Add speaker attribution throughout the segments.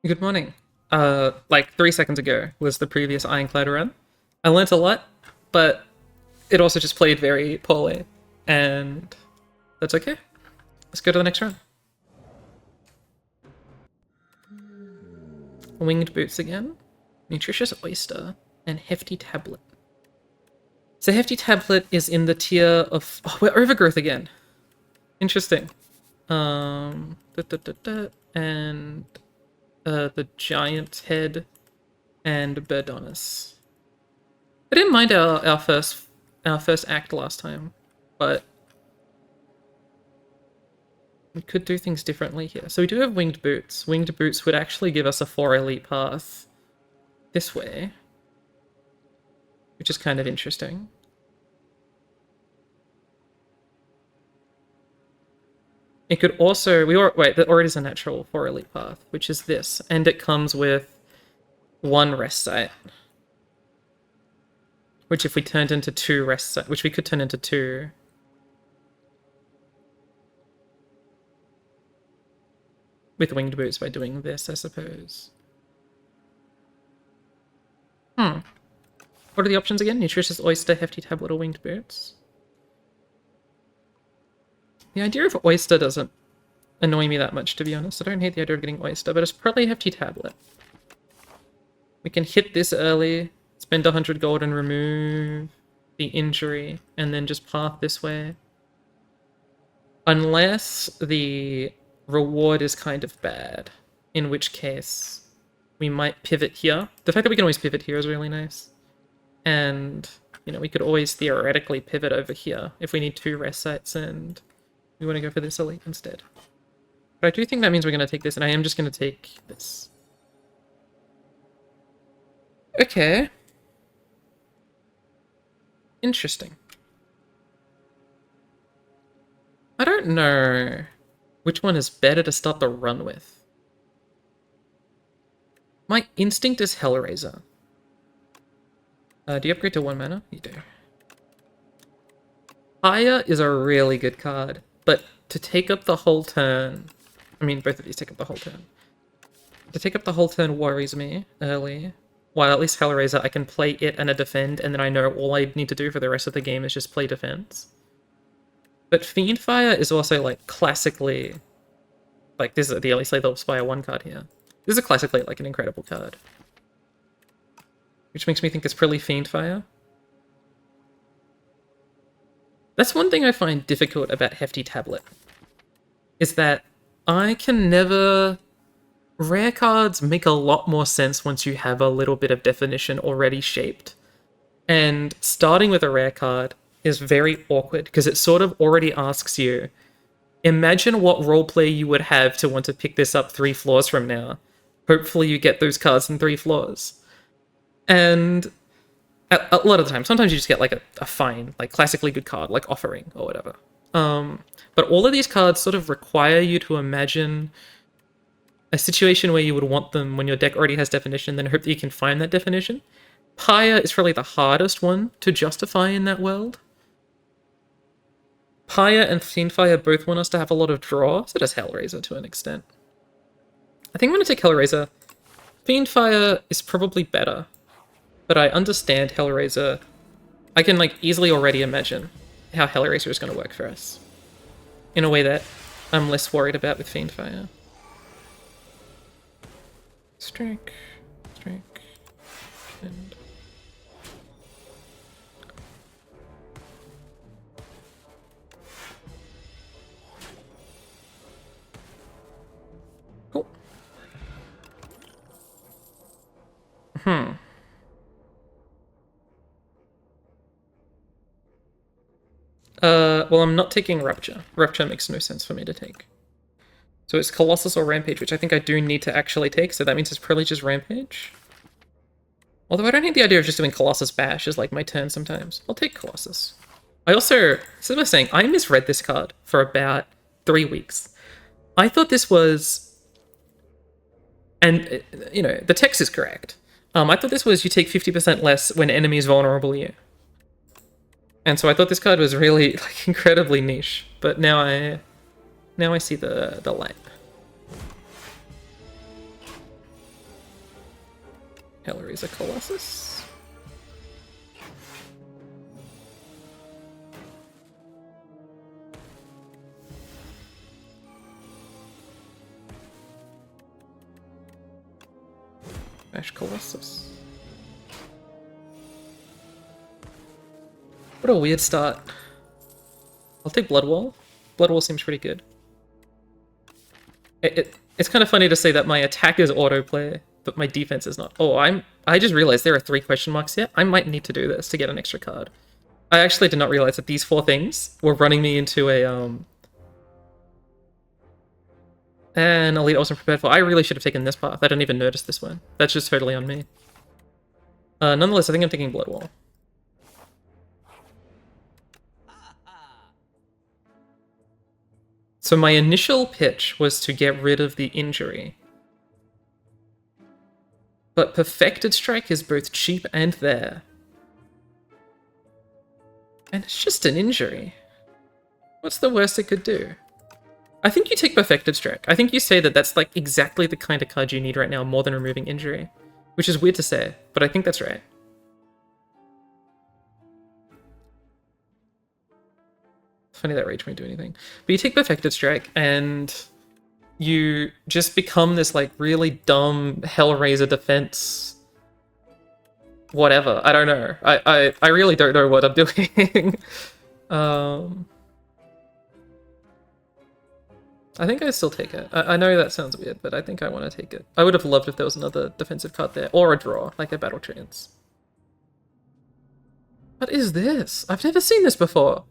Speaker 1: Good morning. Like 3 seconds ago was the previous Ironclad run. I learnt a lot, but it also just played very poorly, and that's okay. Let's go to the next run. Winged Boots again, Nutritious Oyster, and Hefty Tablet. So Hefty Tablet is in the tier of... Oh, we're Overgrowth again. Interesting. And the Giant Head and Birdonis. I didn't mind our first act last time, but we could do things differently here. So we do have Winged Boots. Winged Boots would actually give us a 4 elite path this way, which is kind of interesting. It could also... wait, there already is a natural 4 elite path, which is this, and it comes with 1 rest site. Which if we turned into 2 rest sites, which we could turn into 2. With Winged Boots by doing this, I suppose. What are the options again? Nutritious Oyster, Hefty Tablet, or Winged Boots? The idea of Oyster doesn't annoy me that much, to be honest. I don't hate the idea of getting Oyster, but it's probably Hefty Tablet. We can hit this early, spend 100 gold and remove the injury, and then just path this way. Unless the reward is kind of bad, in which case we might pivot here. The fact that we can always pivot here is really nice. And, you know, we could always theoretically pivot over here if we need 2 rest sites and we want to go for this elite instead. But I do think that means we're going to take this, and I am just going to take this. Okay. Interesting. I don't know which one is better to start the run with. My instinct is Hellraiser. Do you upgrade to 1 mana? You do. Fire is a really good card, but to take up the whole turn... I mean, both of these take up the whole turn. To take up the whole turn worries me early. While at least Hellraiser, I can play it and a defend, and then I know all I need to do for the rest of the game is just play defense. But Fiendfire is also, like, classically... Like, this is the Elite Slay the Spire 1 card here. This is classically, like, an incredible card. Which makes me think it's probably Fiendfire. That's one thing I find difficult about Hefty Tablet. Is that I can never... Rare cards make a lot more sense once you have a little bit of definition already shaped. And starting with a rare card is very awkward, because it sort of already asks you, imagine what roleplay you would have to want to pick this up 3 floors from now. Hopefully you get those cards in 3 floors. And a lot of the time, sometimes you just get like a fine, like classically good card, like Offering or whatever. But all of these cards sort of require you to imagine a situation where you would want them when your deck already has definition, then hope that you can find that definition. Pyre is probably the hardest one to justify in that world. Pyre and Fiendfire both want us to have a lot of draw, so does Hellraiser to an extent. I think I'm going to take Hellraiser. Fiendfire is probably better, but I understand Hellraiser. I can like easily already imagine how Hellraiser is going to work for us in a way that I'm less worried about with Fiendfire. Strike, and... Cool. Well, I'm not taking Rupture. Rupture makes no sense for me to take. So it's Colossus or Rampage, which I think I do need to actually take, so that means it's probably just Rampage. Although I don't hate the idea of just doing Colossus Bash as like my turn sometimes. I'll take Colossus. I also, so I was saying, I misread this card for about 3 weeks. I thought this was, and you know, the text is correct. I thought this was you take 50% less when enemies vulnerable you. And so I thought this card was really like incredibly niche, but now I see the light. Hellraiser Colossus. Bash Colossus. What a weird start. I'll take Bloodwall. Bloodwall seems pretty good. It's kind of funny to say that my attack is autoplay, but my defense is not. Oh, I just realized there are 3 question marks here. I might need to do this to get an extra card. I actually did not realize that these 4 things were running me into an elite I wasn't prepared for. I really should have taken this path. I didn't even notice this one. That's just totally on me. Nonetheless, I think I'm taking Bloodwall. So my initial pitch was to get rid of the injury. But Perfected Strike is both cheap and there. And it's just an injury. What's the worst it could do? I think you take Perfected Strike. I think you say that that's like exactly the kind of card you need right now, more than removing injury. Which is weird to say, but I think that's right. Funny that Rage won't do anything. But you take Perfected Strike, and you just become this like really dumb Hellraiser defense. Whatever. I don't know. I really don't know what I'm doing. I think I still take it. I know that sounds weird, but I think I want to take it. I would have loved if there was another defensive card there, or a draw, like a Battle Trance. What is this? I've never seen this before.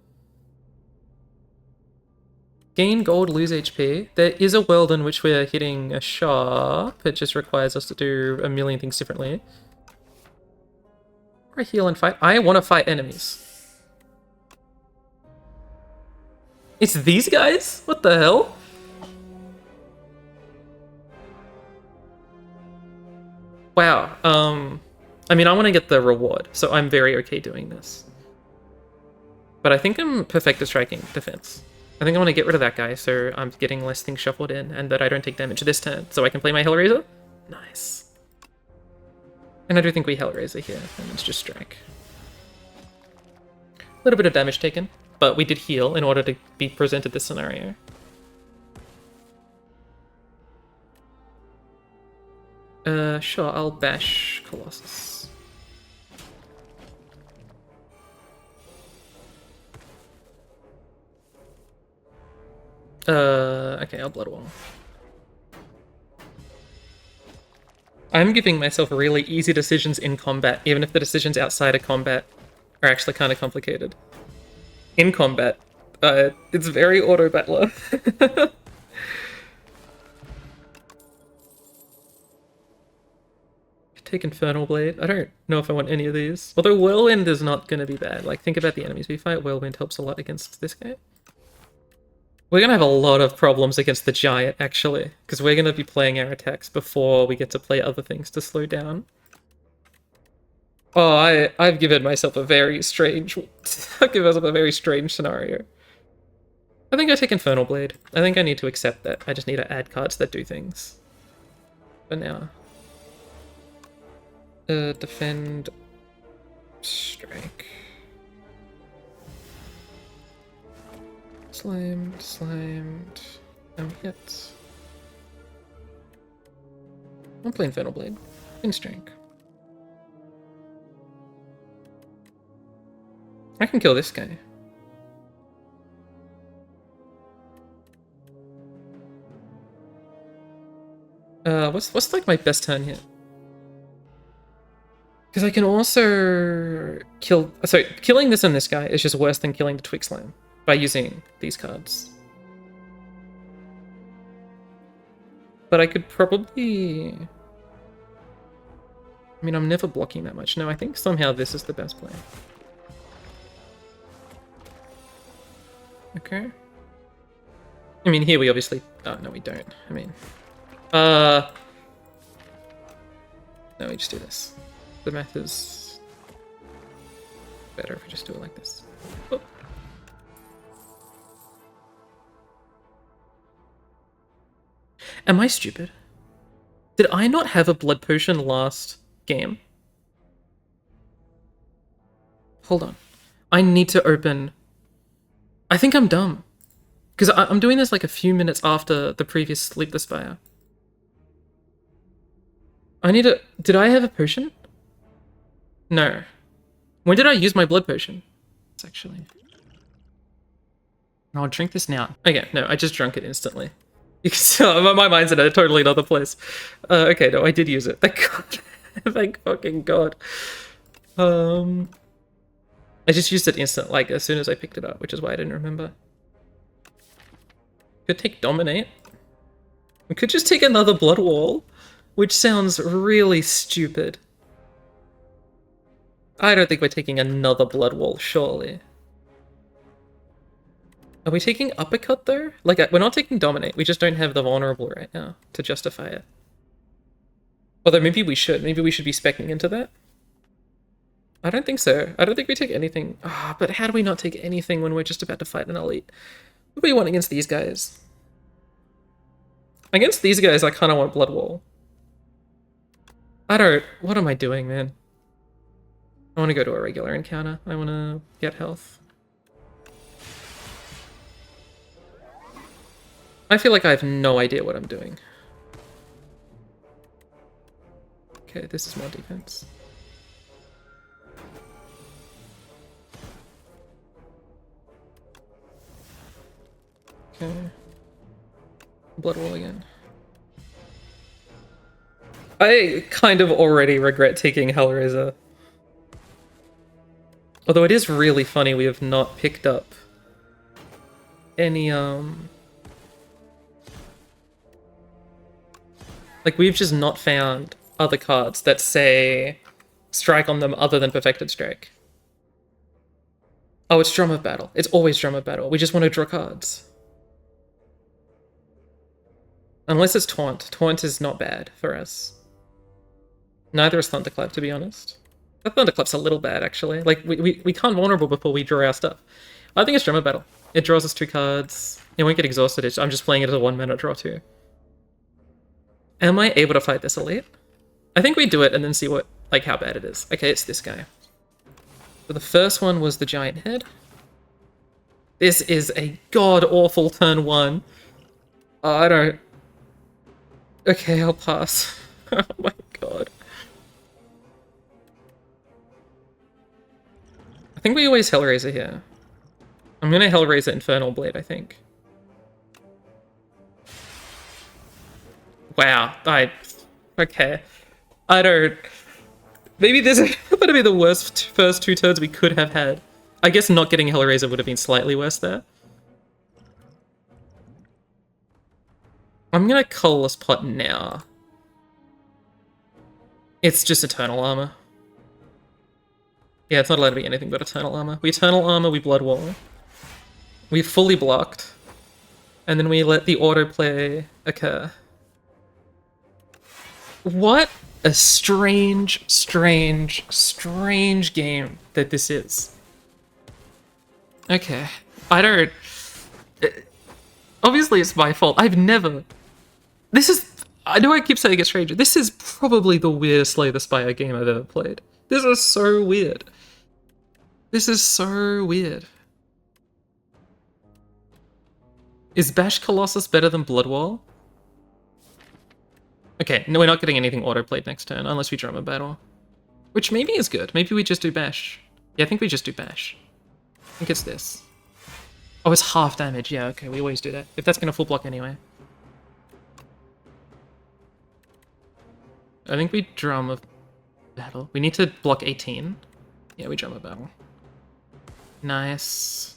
Speaker 1: Gain gold, lose HP. There is a world in which we're hitting a sharp. It just requires us to do a million things differently. Or heal and fight. I want to fight enemies. It's these guys? What the hell? Wow. I mean, I want to get the reward, so I'm very okay doing this. But I think I'm Perfected Striking defense. I think I want to get rid of that guy, so I'm getting less things shuffled in, and that I don't take damage this turn, so I can play my Hellraiser? Nice. And I do think we Hellraiser here, and it's just Strike. A little bit of damage taken, but we did heal in order to be presented this scenario. Sure, I'll bash Colossus. Okay, I'll Bloodwall. I'm giving myself really easy decisions in combat, even if the decisions outside of combat are actually kind of complicated. In combat, it's very auto-battler. Take Infernal Blade. I don't know if I want any of these. Although Whirlwind is not going to be bad. Like, think about the enemies we fight. Whirlwind helps a lot against this guy. We're going to have a lot of problems against the Giant, actually. Because we're going to be playing our attacks before we get to play other things to slow down. Oh, I've given myself a very strange... I've given myself a very strange scenario. I think I take Infernal Blade. I think I need to accept that. I just need to add cards that do things. For now. Defend... Strike... Slimed... hit. I'm playing Infernal Blade. In Strike. I can kill this guy. What's like my best turn here? Because I can also kill... So, killing this and this guy is just worse than killing the Twig Slam by using these cards. But I could probably... I mean, I'm never blocking that much. No, I think somehow this is the best play. Okay. I mean, here we obviously... Oh, no, we don't. I mean... No, we just do this. The math is better if we just do it like this. Oh. Am I stupid? Did I not have a blood potion last game. Hold on. I need to open... I think I'm dumb. Because I'm doing this like a few minutes after the previous Sleep the Spire. I need to... Did I have a potion? No. When did I use my blood potion? It's actually... No, I'll drink this now. Okay, no, I just drank it instantly. You can tell my mind's in a totally another place. Okay, no, I did use it. Thank God. Thank fucking God. I just used it instant, like as soon as I picked it up, which is why I didn't remember. Could take Dominate. We could just take another Blood Wall, which sounds really stupid. I don't think we're taking another Blood Wall, surely. Are we taking Uppercut though? Like, we're not taking Dominate, we just don't have the Vulnerable right now to justify it. Although maybe we should. Maybe we should be speccing into that. I don't think so. I don't think we take anything. Ah, but how do we not take anything when we're just about to fight an elite? What do we want against these guys? Against these guys, I kind of want Blood Wall. I don't... What am I doing, man? I want to go to a regular encounter. I want to get health. I feel like I have no idea what I'm doing. Okay, this is more defense. Okay. Blood Wall again. I kind of already regret taking Hellraiser. Although it is really funny we have not picked up any, like, we've just not found other cards that say strike on them other than Perfected Strike. Oh, it's Drum of Battle. It's always Drum of Battle. We just want to draw cards. Unless it's Taunt. Taunt is not bad for us. Neither is Thunderclap, to be honest. The Thunderclap's a little bad, actually. Like, we can't Vulnerable before we draw our stuff. I think it's Drum of Battle. It draws us 2 cards. It won't get exhausted. I'm just playing it as a 1-mana draw too. Am I able to fight this elite? I think we do it and then see what, like, how bad it is. Okay, it's this guy. So the first one was the Giant Head. This is a god-awful turn 1. I don't... Okay, I'll pass. Oh my god. I think we always Hellraiser here. I'm gonna Hellraiser Infernal Blade, I think. Wow, okay. I don't... Maybe this is gonna be the worst first 2 turns we could have had. I guess not getting Hellraiser would have been slightly worse there. I'm gonna Colorless Pot now. It's just Eternal Armor. Yeah, it's not allowed to be anything but Eternal Armor. We Eternal Armor, we Blood Wall. We fully blocked. And then we let the autoplay occur. What a strange game that this is. Okay. I don't... Obviously it's my fault. I've never... This is... I know I keep saying it's strange. This is probably the weirdest Slay the Spire game I've ever played. This is so weird. This is so weird. Is Bash Colossus better than Blood Wall? Okay, no, we're not getting anything autoplayed next turn, unless we Drum a Battle. Which maybe is good. Maybe we just do Bash. Yeah, I think we just do Bash. I think it's this. Oh, it's half damage. Yeah, okay, we always do that. If that's gonna full block anyway. I think we Drum a Battle. We need to block 18. Yeah, we Drum a Battle. Nice.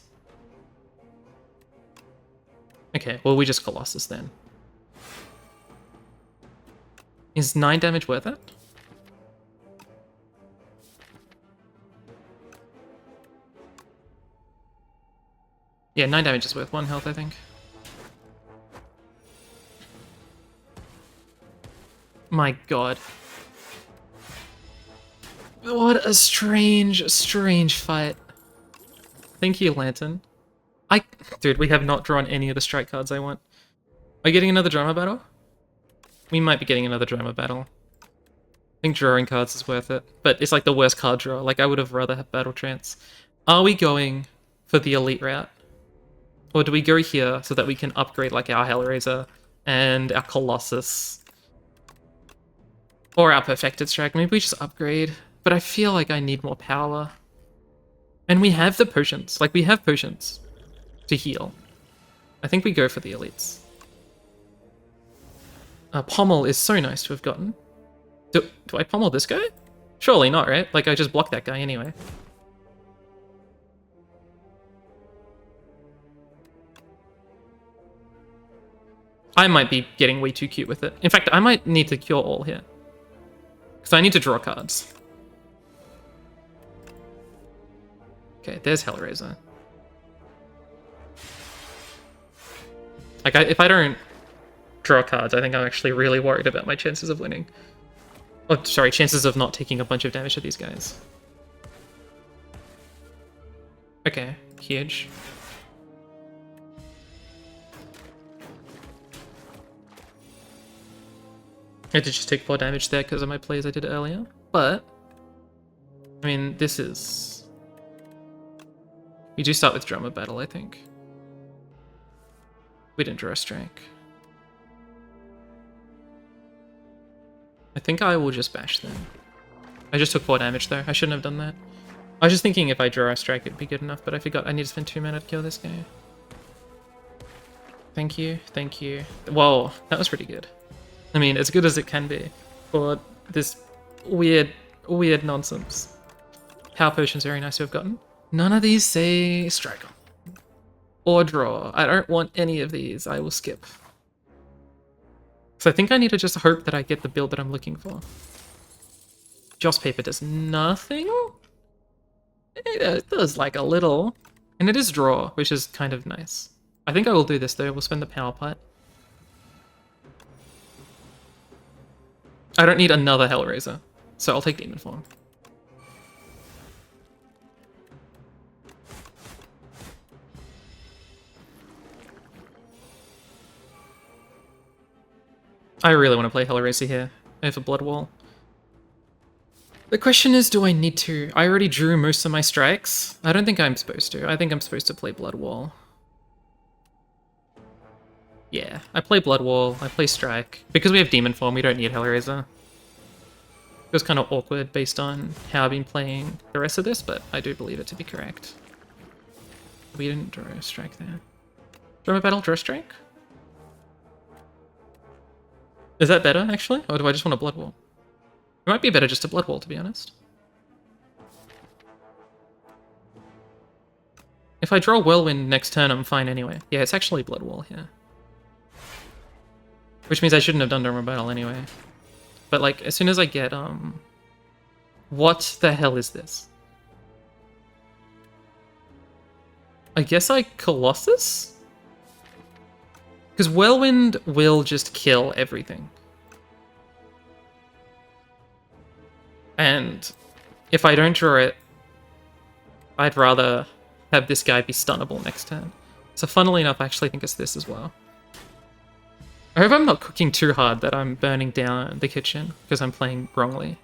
Speaker 1: Okay, well, we just Colossus then. Is 9 damage worth it? Yeah, 9 damage is worth 1 health, I think. My god. What a strange fight. Thank you, Lantern. Dude, we have not drawn any of the strike cards I want. Are we getting another Drama Battle? We might be getting another Drama Battle. think drawing cards is worth it, but it's like the worst card draw. Like I would have rather have Battle Trance. Are we going for the elite route? Or do we go here so that we can upgrade like our Hellraiser and our Colossus? Or our Perfected Strike? Maybe we just upgrade. But I feel like I need more power. And we have the potions. Like we have potions to heal. I think we go for the elites. Pommel is so nice to have gotten. Do I pommel this guy? Surely not, right? Like I just blocked that guy anyway. I might be getting way too cute with it. In fact, I might need to cure all here. Because I need to draw cards. Okay, there's Hellraiser. Like, if I don't draw cards, I think I'm actually really worried about my chances of winning. Oh, sorry, chances of not taking a bunch of damage to these guys. Okay, huge. I did just take 4 damage there because of my plays I did earlier, but I mean, this is... We do start with Drama Battle, I think. We didn't draw a strike. I think I will just bash them. I just took 4 damage though. I shouldn't have done that. I was just thinking if I draw a strike it'd be good enough, but I forgot I need to spend 2 mana to kill this guy. Thank you, thank you. Whoa, that was pretty good. I mean, as good as it can be for this weird nonsense. Power Potion's very nice to have gotten. None of these say strike or draw. I don't want any of these. I will skip. So I think I need to just hope that I get the build that I'm looking for. Joss Paper does nothing? It does like a little. And it is draw, which is kind of nice. I think I will do this though. We'll spend the power pot. I don't need another Hellraiser, so I'll take Demon Form. I really want to play Hellraiser here over Blood Wall. The question is, do I need to? I already drew most of my strikes. I don't think I'm supposed to. I think I'm supposed to play Blood Wall. Yeah, I play Blood Wall, I play Strike. Because we have Demon Form, we don't need Hellraiser. It was kind of awkward based on how I've been playing the rest of this, but I do believe it to be correct. We didn't draw a strike there. Drama Battle, draw a strike? Is that better, actually? Or do I just want a Blood Wall? It might be better just a Blood Wall, to be honest. If I draw Whirlwind next turn, I'm fine anyway. Yeah, it's actually Blood Wall here. Which means I shouldn't have done Drama Battle anyway. But like, as soon as I get, what the hell is this? I guess I Colossus? Because Whirlwind will just kill everything. And if I don't draw it, I'd rather have this guy be stunnable next turn. So funnily enough, I actually think it's this as well. I hope I'm not cooking too hard that I'm burning down the kitchen because I'm playing wrongly.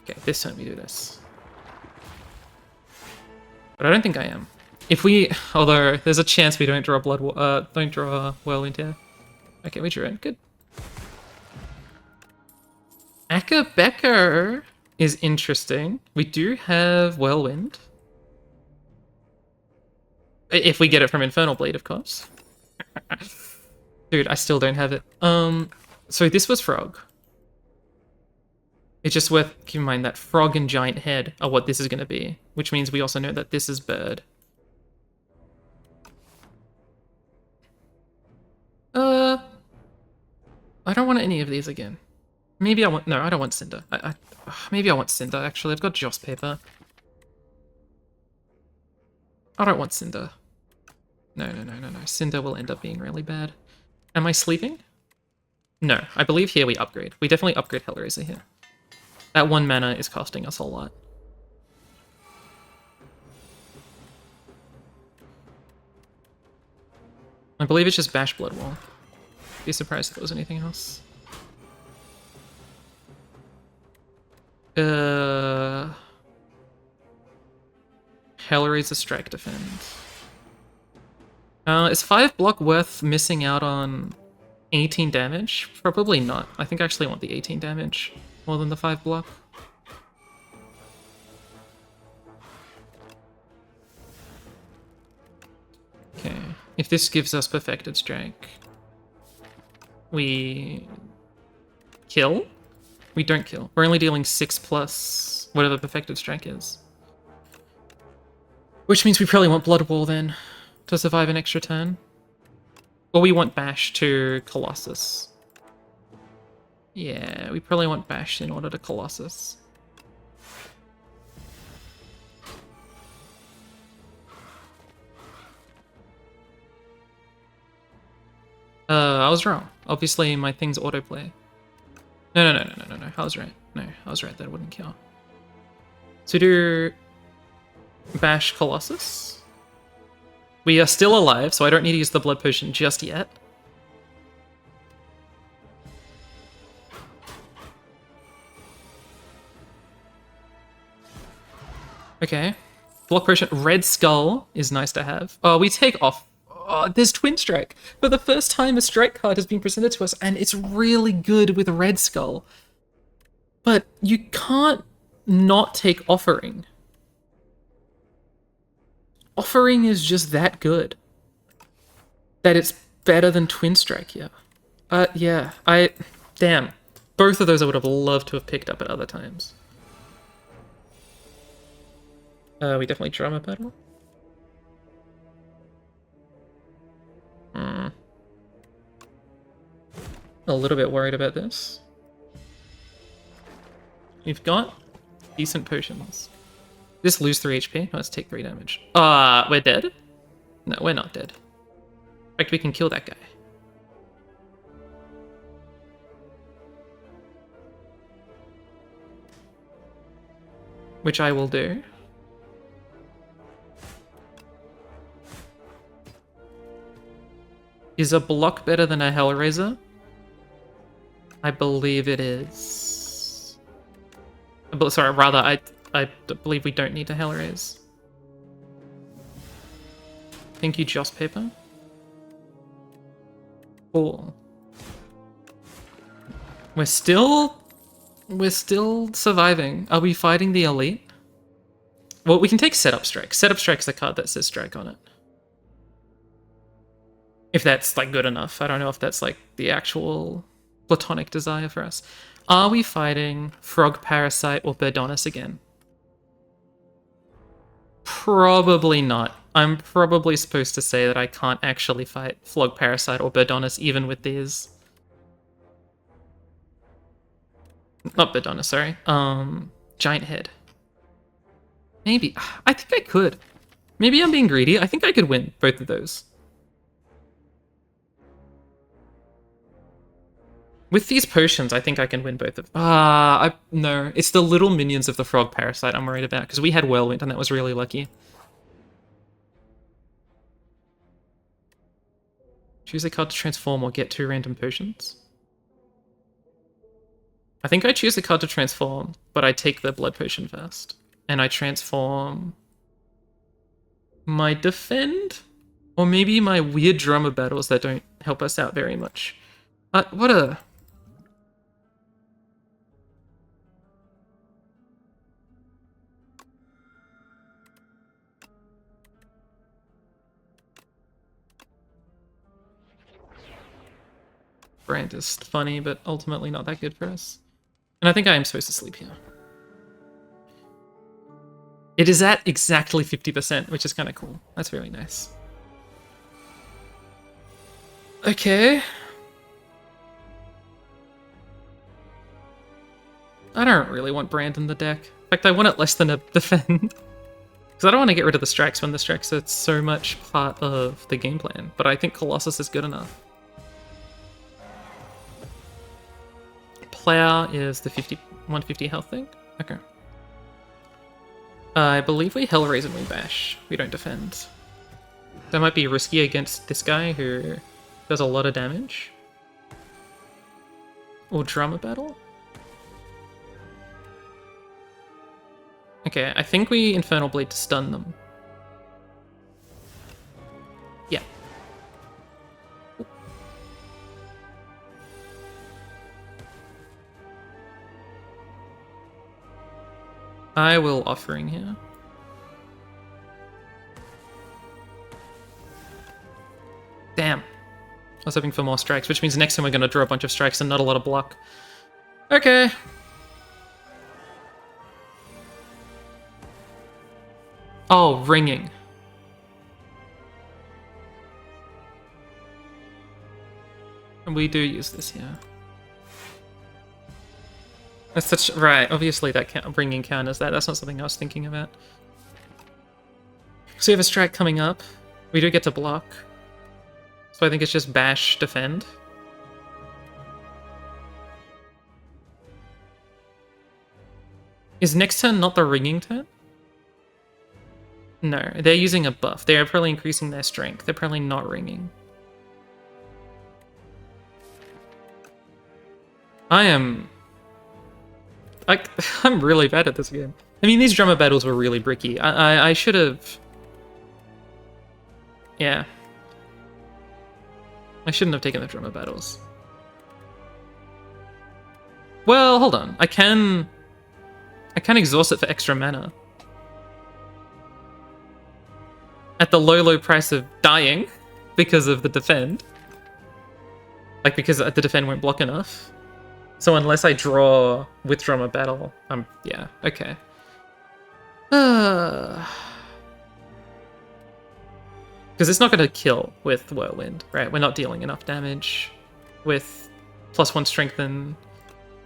Speaker 1: Okay, this turn we do this. But I don't think I am. If we, although there's a chance we don't draw don't draw a Whirlwind here. Okay, we drew it. Good. Akabeko is interesting. We do have Whirlwind. If we get it from Infernal Blade, of course. Dude, I still don't have it. So this was Frog. It's just worth keeping in mind that Frog and Giant Head are what this is going to be, which means we also know that this is Bird. I don't want any of these again. Maybe I want... No, I don't want Cinder. Maybe I want Cinder, actually. I've got Joss Paper. I don't want Cinder. No. Cinder will end up being really bad. Am I sleeping? No, I believe here we upgrade. We definitely upgrade Hellraiser here. That 1 mana is costing us a lot. I believe it's just Bash Blood Wall. Be surprised if it was anything else. Uh, Hellraiser Strike Defend. Is 5 block worth missing out on 18 damage? Probably not. I think I actually want the 18 damage more than the 5 block. Okay, if this gives us Perfected Strike, we kill? We don't kill. We're only dealing 6 plus whatever Perfected Strike is. Which means we probably want Blood Wall then, to survive an extra turn. Or we want Bash to Colossus. Yeah, we probably want Bash in order to Colossus. I was wrong. Obviously, my thing's autoplay. No. I was right. No, I was right. That wouldn't kill. So do Bash Colossus. We are still alive, so I don't need to use the blood potion just yet. Okay. Block potion. Red Skull is nice to have. Oh, we take off. Oh, there's Twin Strike. For the first time, a strike card has been presented to us, and it's really good with Red Skull. But you can't not take Offering. Offering is just that good. That it's better than Twin Strike, yeah. Yeah, damn. Both of those I would have loved to have picked up at other times. We definitely Drama Battle. A little bit worried about this. We've got decent potions. Just lose 3 HP. Let's take 3 damage. We're dead? No, we're not dead. In fact, we can kill that guy. Which I will do. Is a block better than a Hellraiser? I believe it is. Sorry, rather, I believe we don't need to Hellraise. Thank you, Joss Paper. Cool. We're still surviving. Are we fighting the elite? Well, we can take Setup Strike. Setup Strike's the card that says Strike on it. If that's, like, good enough. I don't know if that's, like, the actual platonic desire for us. Are we fighting Frog Parasite or Birdonus again? Probably not. I'm probably supposed to say that I can't actually fight Frog Parasite or Birdonus even with these. Not Birdonus, sorry. Giant Head. Maybe. I think I could. Maybe I'm being greedy. I think I could win both of those. With these potions, I think I can win both of them. No. It's the little minions of the Frog Parasite I'm worried about, because we had Whirlwind, and that was really lucky. Choose a card to transform or get 2 random potions. I think I choose a card to transform, but I take the blood potion first. And I transform my defend? Or maybe my weird drummer battles that don't help us out very much. What a... Brand is funny, but ultimately not that good for us. And I think I am supposed to sleep here. It is at exactly 50%, which is kind of cool. That's really nice. Okay. I don't really want Brand in the deck. In fact, I want it less than a defend. Because I don't want to get rid of the strikes when the strikes are so much part of the game plan. But I think Colossus is good enough. Plow is the 150 health thing? Okay. I believe we Hellraise and we Bash. We don't defend. That might be risky against this guy who does a lot of damage. Or Drama Battle? Okay, I think we Infernal Blade to stun them. Yeah. I will Offering here. Damn. I was hoping for more strikes, which means next time we're going to draw a bunch of strikes and not a lot of block. Okay. Oh, ringing. And we do use this here. That's such... Right, obviously that ringing counters that. That's not something I was thinking about. So we have a strike coming up. We do get to block. So I think it's just bash, defend. Is next turn not the ringing turn? No, they're using a buff. They're probably increasing their strength. They're probably not ringing. I'm really bad at this game. I mean, these drummer battles were really bricky. I should have... Yeah. I shouldn't have taken the drummer battles. Well, hold on. I can exhaust it for extra mana. At the low price of dying because of the defend. Like, because the defend won't block enough. So unless I draw with drummer battle, yeah, okay. Because it's not going to kill with Whirlwind, right? We're not dealing enough damage with +1 strength and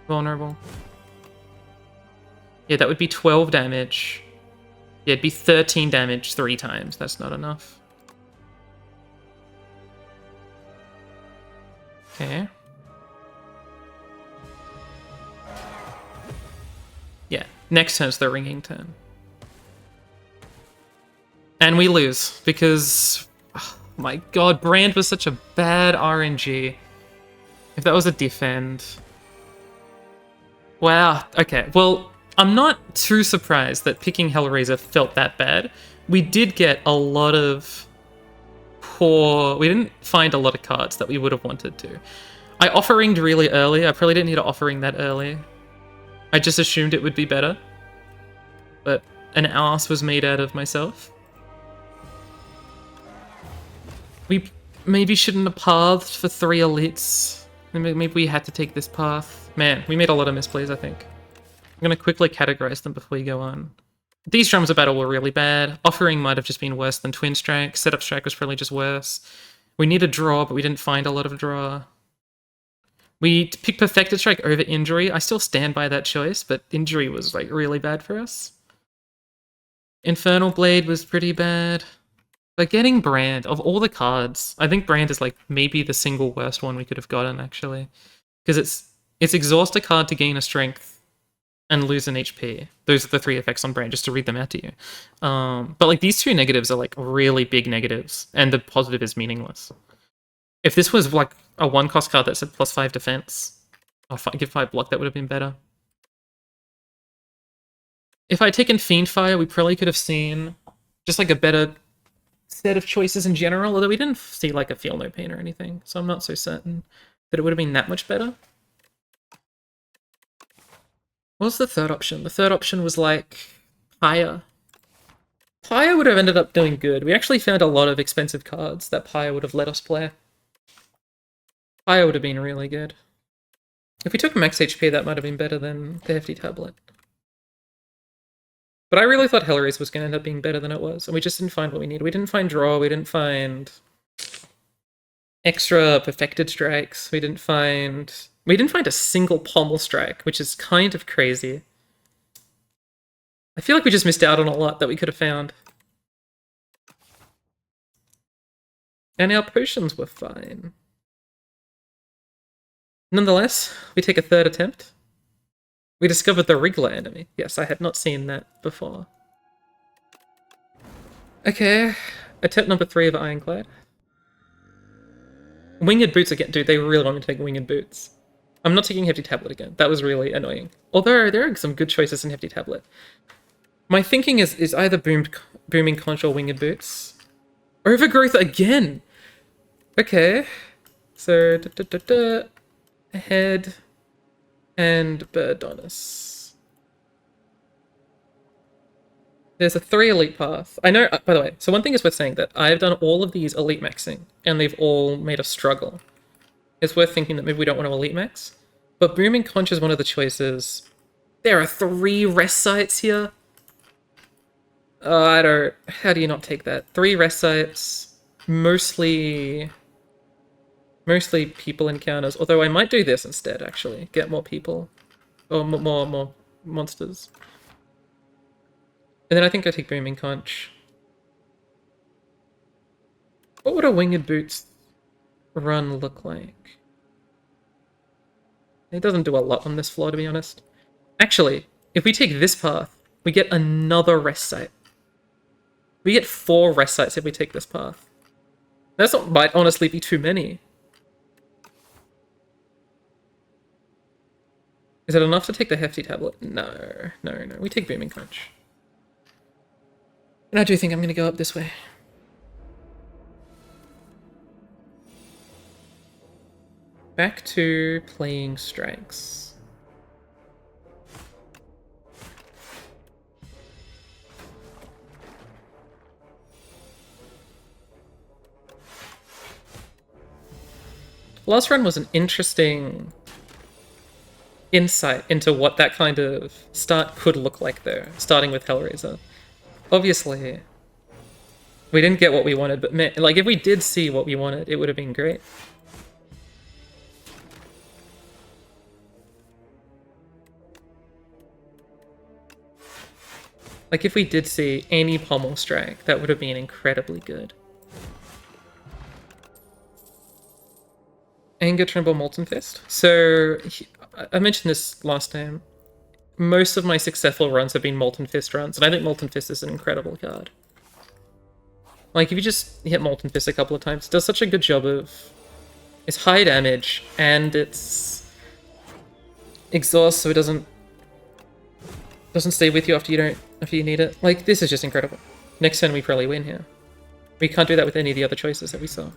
Speaker 1: vulnerable. Yeah, that would be 12 damage. Yeah, it'd be 13 damage 3 times. That's not enough. Okay. Yeah, next turn's the ringing turn. And we lose, because... Oh my god, Brand was such a bad RNG. If that was a defend... Wow, okay, well... I'm not too surprised that picking Hellraiser felt that bad. We did get a lot of poor... We didn't find a lot of cards that we would have wanted to. I offeringed really early. I probably didn't need to offering that early. I just assumed it would be better. But an ass was made out of myself. We maybe shouldn't have pathed for 3 elites. Maybe we had to take this path. Man, we made a lot of misplays, I think. I'm going to quickly categorize them before we go on. These drums of battle were really bad. Offering might have just been worse than Twin Strike. Setup Strike was probably just worse. We need a draw, but we didn't find a lot of draw. We picked Perfected Strike over Injury. I still stand by that choice, but Injury was like really bad for us. Infernal Blade was pretty bad. But getting Brand, of all the cards, I think Brand is like maybe the single worst one we could have gotten, actually. Because it's exhaust a card to gain a strength and lose an HP. Those are the 3 effects on Brand, just to read them out to you. But like these 2 negatives are like really big negatives, and the positive is meaningless. If this was like a 1-cost card that said +5 defense, or give 5 block, that would have been better. If I'd taken Fiendfire, we probably could have seen just like a better set of choices in general, although we didn't see like a Feel No Pain or anything, so I'm not so certain that it would have been that much better. What was the third option? The third option was like Pyre. Pyre would have ended up doing good. We actually found a lot of expensive cards that Pyre would have let us play. Pyre would have been really good. If we took max HP, that might have been better than the Hefty Tablet. But I really thought Hellraiser was going to end up being better than it was, and we just didn't find what we needed. We didn't find draw, we didn't find extra perfected strikes, we didn't find a single pommel strike, which is kind of crazy. I feel like we just missed out on a lot that we could have found. And our potions were fine. Nonetheless, we take a third attempt. We discovered the Wriggler enemy. Yes, I had not seen that before. Okay, attempt number 3 of Ironclad. Winged Boots again. Dude, they really want me to take Winged Boots. I'm not taking Hefty Tablet again. That was really annoying. Although there are some good choices in Hefty Tablet. My thinking is either booming conch or winged boots. Overgrowth again. Okay. So head and Birdonis. There's a 3 elite path. I know, by the way, so one thing is worth saying that I've done all of these elite maxing, and they've all made us struggle. It's worth thinking that maybe we don't want to elite max. But Booming Conch is one of the choices. There are 3 rest sites here. I don't... How do you not take that? 3 rest sites. Mostly people encounters. Although I might do this instead, actually. Get more people. Or more monsters. And then I think I take Booming Conch. What would a Winged Boots run look like? It doesn't do a lot on this floor, to be honest. Actually, if we take this path, we get another rest site. We get 4 rest sites if we take this path. That might honestly be too many. Is it enough to take the Hefty Tablet? No. We take Booming Conch. And I do think I'm going to go up this way. Back to playing strikes. Last run was an interesting insight into what that kind of start could look like there, starting with Hellraiser. Obviously, we didn't get what we wanted, but man, like, if we did see what we wanted, it would have been great. Like, if we did see any pommel strike, that would have been incredibly good. Anger, Tremble, Molten Fist. So, I mentioned this last time. Most of my successful runs have been Molten Fist runs, and I think Molten Fist is an incredible card. Like, if you just hit Molten Fist a couple of times, it does such a good job of... It's high damage, and it's... exhaust, so it doesn't stay with you after you need it. Like, this is just incredible. Next turn we probably win here. We can't do that with any of the other choices that we saw.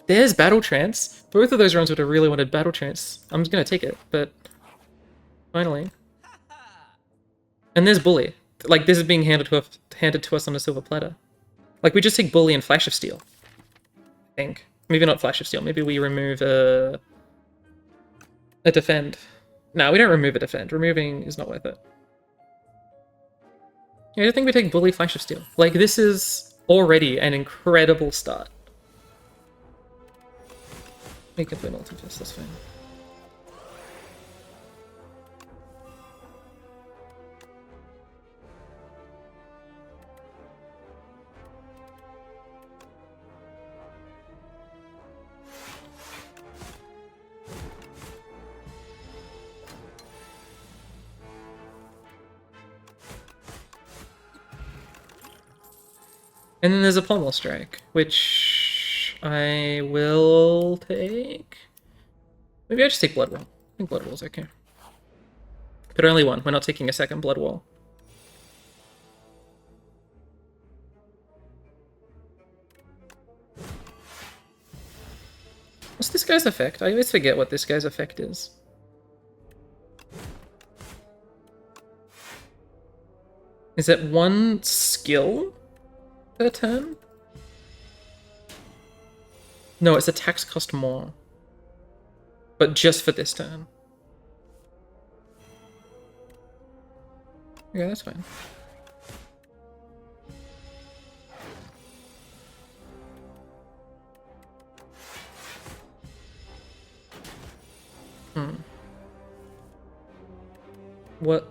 Speaker 1: There's Battle Trance. Both of those runs would have really wanted Battle Trance. I'm just gonna take it, but... Finally. And there's Bully. Like, this is being handed to us on a silver platter. Like, we just take Bully and Flash of Steel. I think. Maybe not Flash of Steel. Maybe we remove a Defend. No, we don't remove a Defend. Removing is not worth it. Yeah, I think we take Bully, Flash of Steel. Like, this is already an incredible start. We can play Multi-Fist, that's fine. And then there's a Pommel Strike, which I will take. Maybe I just take Blood Wall. I think Blood Wall's okay. But only one. We're not taking a second Blood Wall. What's this guy's effect? I always forget what this guy's effect is. Is it 1 skill per turn? No, its attacks cost more. But just for this turn. Yeah, that's fine. What?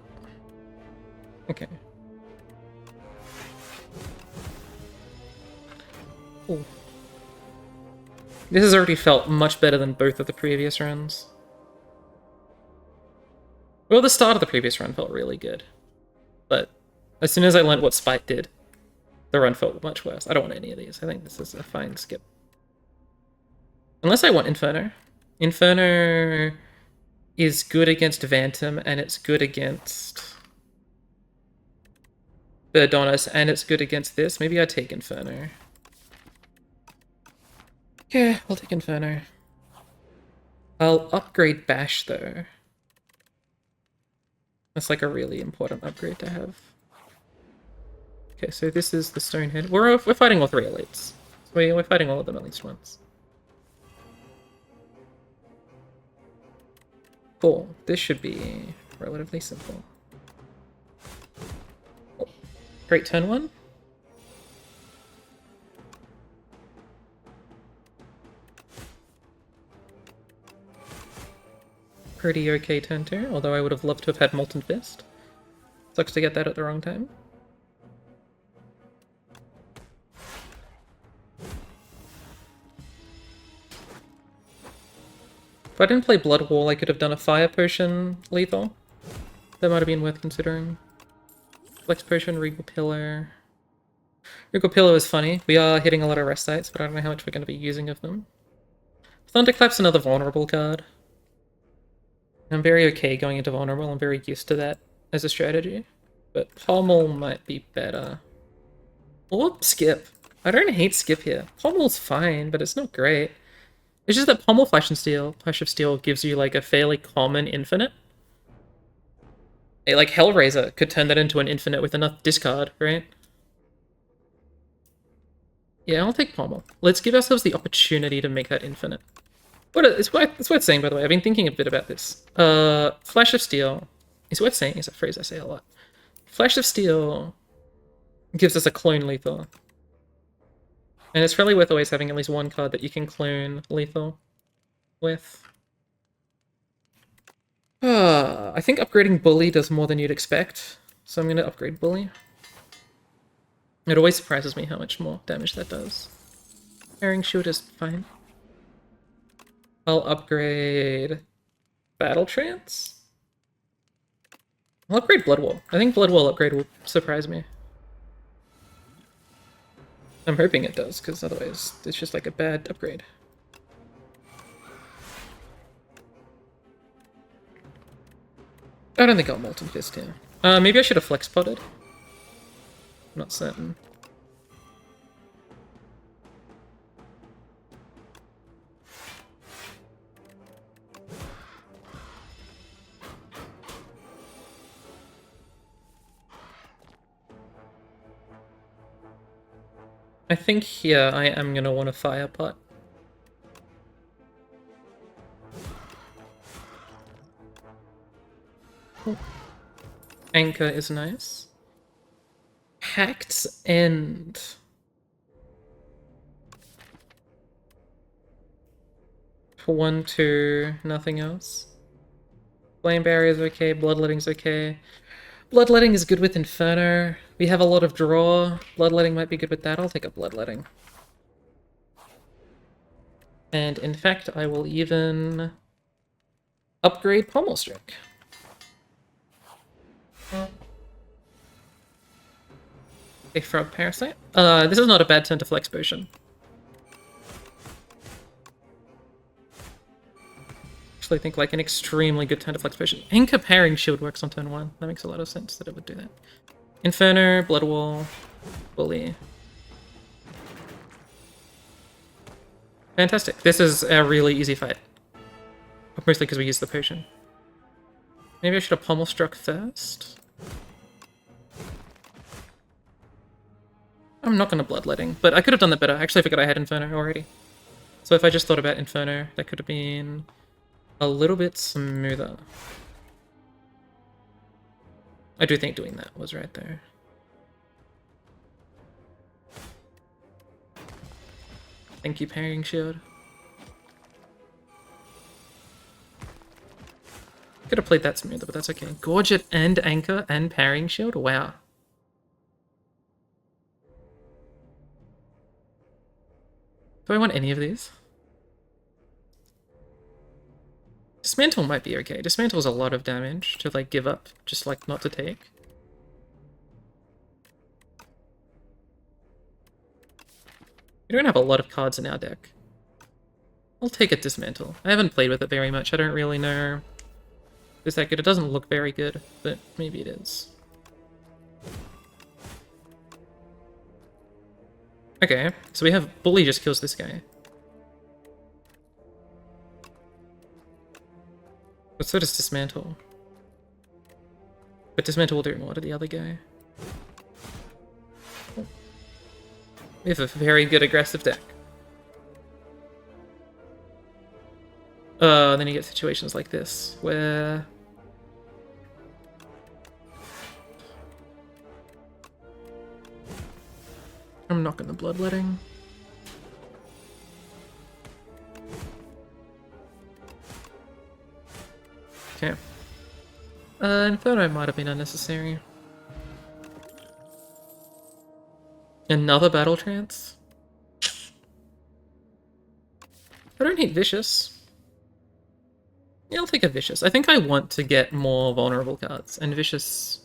Speaker 1: Okay. Ooh. This has already felt much better than both of the previous runs. Well, the start of the previous run felt really good. But as soon as I learned what Spite did, the run felt much worse. I don't want any of these. I think this is a fine skip. Unless I want Inferno. Inferno is good against Phantom, and it's good against Birdonis, and it's good against this. Maybe I take Inferno. Yeah, I'll take Inferno. I'll upgrade Bash, though. That's like a really important upgrade to have. Okay, so this is the Stonehead. We're fighting all three elites. We're fighting all of them at least once. Cool. This should be relatively simple. Oh, great turn one. Pretty okay turn two, although I would have loved to have had Molten Fist. Sucks to get that at the wrong time. If I didn't play Blood Wall, I could have done a Fire Potion lethal. That might have been worth considering. Flex Potion, Regal Pillar. Regal Pillar is funny. We are hitting a lot of rest sites, but I don't know how much we're going to be using of them. Thunderclap's another vulnerable card. I'm very okay going into vulnerable. I'm very used to that as a strategy. But Pommel might be better. Or Skip. I don't hate Skip here. Pommel's fine, but it's not great. It's just that Pommel Flash of Steel gives you like a fairly common infinite. Like Hellraiser could turn that into an infinite with enough discard, right? Yeah, I'll take Pommel. Let's give ourselves the opportunity to make that infinite. It's worth saying, by the way. I've been thinking a bit about this. Flash of Steel. It's worth saying. It's a phrase I say a lot. Flash of Steel gives us a clone lethal. And it's probably worth always having at least one card that you can clone lethal with. I think upgrading Bully does more than you'd expect. So I'm going to upgrade Bully. It always surprises me how much more damage that does. Herring Shield is fine. I'll upgrade Battle Trance. I'll upgrade Blood Wall. I think Blood Wall upgrade will surprise me. I'm hoping it does, because otherwise it's just like a bad upgrade. I don't think I'll Molten Fist here. Maybe I should have Flex Potted. I'm not certain. I think here I am going to want a Fire Pot. Cool. Anchor is nice. Pact's End. For 1/2, nothing else. Flame Barrier is okay, Bloodletting's okay. Bloodletting is good with Inferno. We have a lot of draw. Bloodletting might be good with that. I'll take a Bloodletting. And in fact, I will even upgrade Pommel Strike. A Frog Parasite. This is not a bad turn to Flex Potion. Actually, I think like an extremely good turn to Flex Potion. Anchor Parrying Shield works on turn 1. That makes a lot of sense that it would do that. Inferno, Blood Wall, Bully. Fantastic. This is a really easy fight. Mostly because we used the potion. Maybe I should have Pommel Struck first. I'm not going to Bloodletting, but I could have done that better. Actually, I forgot I had Inferno already. So if I just thought about Inferno, that could have been a little bit smoother. I do think doing that was right there. Thank you, Parrying Shield. Could have played that smoother, but that's okay. Gorget and Anchor and Parrying Shield? Wow. Do I want any of these? Dismantle might be okay. Dismantle's a lot of damage to, like, give up, just, like, not to take. We don't have a lot of cards in our deck. I'll take a Dismantle. I haven't played with it very much. I don't really know if it's that good. It doesn't look very good, but maybe it is. Okay, so we have Bully just kills this guy. But so does Dismantle. But Dismantle will do more to the other guy. We have a very good aggressive deck. Then you get situations like this, where... I'm not gonna Bloodletting. Okay. Inferno might have been unnecessary. Another Battle Trance? I don't hate Vicious. Yeah, I'll take a Vicious. I think I want to get more vulnerable cards, and Vicious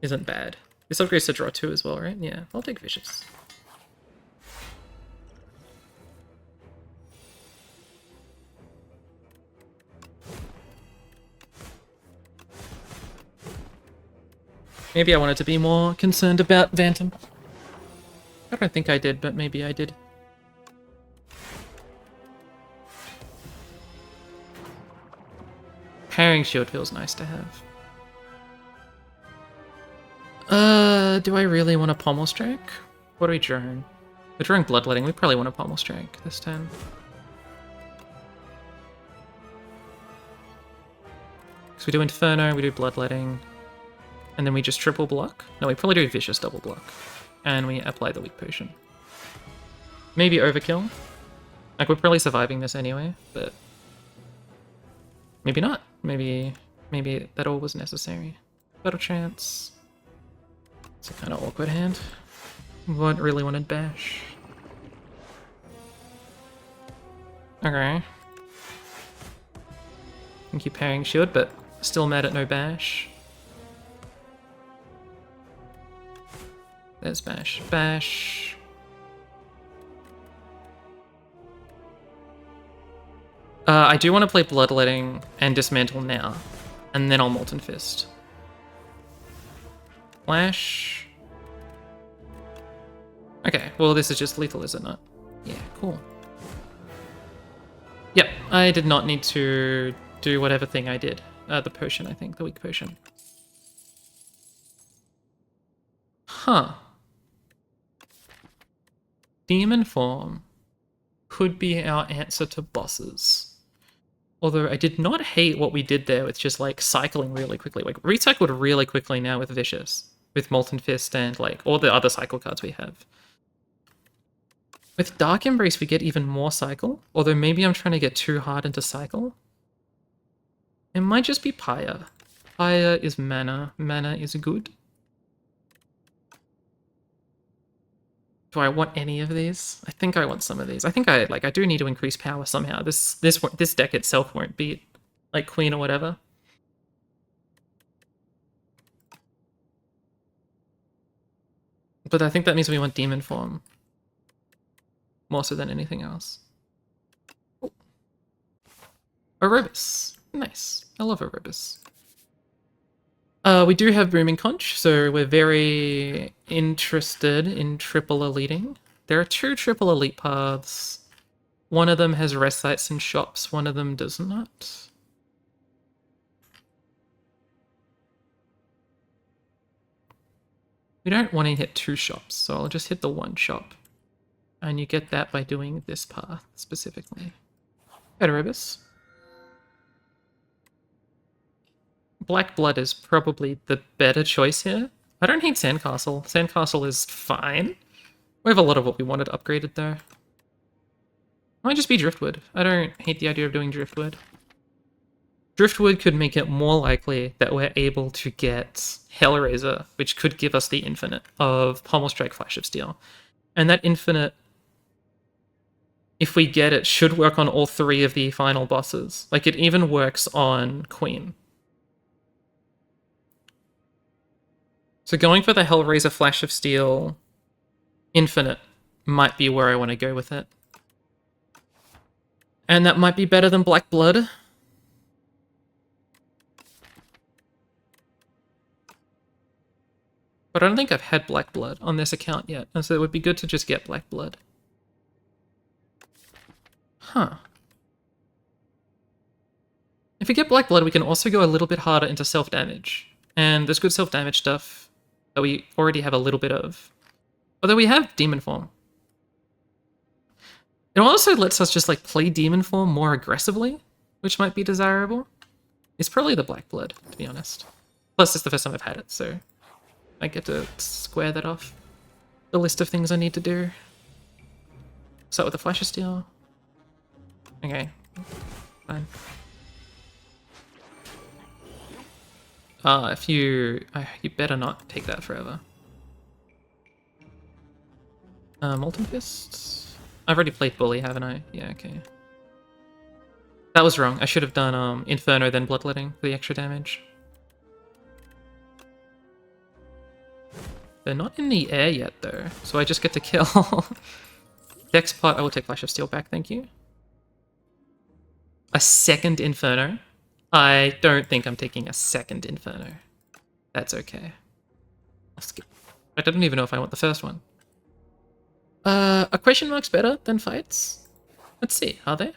Speaker 1: isn't bad. This upgrades to draw 2 as well, right? Yeah, I'll take Vicious. Maybe I wanted to be more concerned about Phantom. I don't think I did, but maybe I did. Parrying Shield feels nice to have. Do I really want a Pommel Strike? What are we drawing? We're drawing Bloodletting. We probably want a Pommel Strike this time. Because we do Inferno, we do Bloodletting, and then we just triple block? No, we probably do Vicious double block. And we apply the Weak Potion. Maybe Overkill. Like, we're probably surviving this anyway, but... maybe not. Maybe that all was necessary. Battle Chance. It's a kind of awkward hand. Really wanted Bash. Okay. Can keep parrying Shield, but still mad at no Bash. There's Bash. Bash. I do want to play Bloodletting and Dismantle now, and then I'll Molten Fist. Flash. Okay, well this is just lethal, is it not? Yeah, cool. Yep, I did not need to do whatever thing I did. The potion, I think, the Weak Potion. Huh. Demon Form could be our answer to bosses. Although I did not hate what we did there with just, like, cycling really quickly. Like, recycled really quickly now with Vicious. With Molten Fist and, like, all the other cycle cards we have. With Dark Embrace, we get even more cycle. Although maybe I'm trying to get too hard into cycle. It might just be Pyre. Pyre is mana. Mana is good. Do I want any of these? I think I want some of these. I think I do need to increase power somehow. This deck itself won't beat, like, Queen or whatever. But I think that means we want Demon Form. More so than anything else. Oh. Aurobus. Nice. I love Aurobus. We do have Booming Conch, so we're very interested in triple eliting. There are 2 triple elite paths. One of them has rest sites and shops, one of them does not. We don't want to hit 2 shops, so I'll just hit the 1 shop. And you get that by doing this path, specifically. Aurobus. Black Blood is probably the better choice here. I don't hate Sandcastle. Sandcastle is fine. We have a lot of what we wanted upgraded, though. Might just be Driftwood. I don't hate the idea of doing Driftwood. Driftwood could make it more likely that we're able to get Hellraiser, which could give us the infinite of Pommel Strike, Flash of Steel. And that infinite, if we get it, should work on all 3 of the final bosses. Like, it even works on Queen. So going for the Hellraiser, Flash of Steel, Infinite might be where I want to go with it. And that might be better than Black Blood. But I don't think I've had Black Blood on this account yet, and so it would be good to just get Black Blood. Huh. If we get Black Blood, we can also go a little bit harder into self-damage. And there's good self-damage stuff that we already have a little bit of. Although we have Demon Form. It also lets us just like play Demon Form more aggressively, which might be desirable. It's probably the Black Blood, to be honest. Plus, it's the first time I've had it, so I get to square that off the list of things I need to do. Start with the Flash of Steel. Okay, fine. If you better not take that forever. Molten Fists. I've already played Bully, haven't I? Yeah, okay. That was wrong. I should have done Inferno then Bloodletting for the extra damage. They're not in the air yet though, so I just get to kill. Dex pot, I will take Flash of Steel back, thank you. A second Inferno? I don't think I'm taking a second Inferno. That's okay. I'll skip. I don't even know if I want the first one. Are question marks better than fights? Let's see, are they?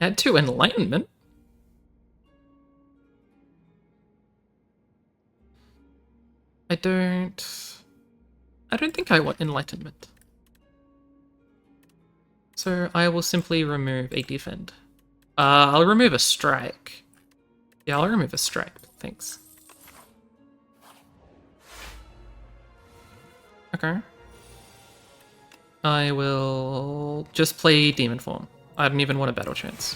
Speaker 1: Add 2 Enlightenment? I don't think I want Enlightenment. So I will simply remove a defend. I'll remove a strike. Yeah, I'll remove a strike. Thanks. Okay. I will just play Demon Form. I don't even want a battle chance.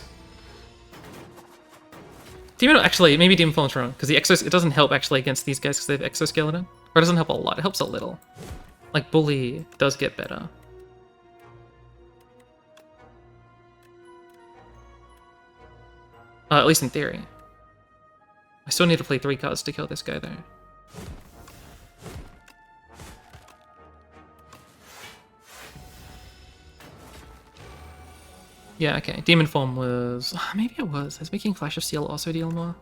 Speaker 1: Actually, maybe Demon Form's wrong, because it doesn't help actually against these guys because they have Exoskeleton. Or it doesn't help a lot, it helps a little. Like, Bully does get better. At least in theory. I still need to play 3 cards to kill this guy, though. Yeah, okay. Demon Form was... maybe it was. I was making Flash of Steel also deal more.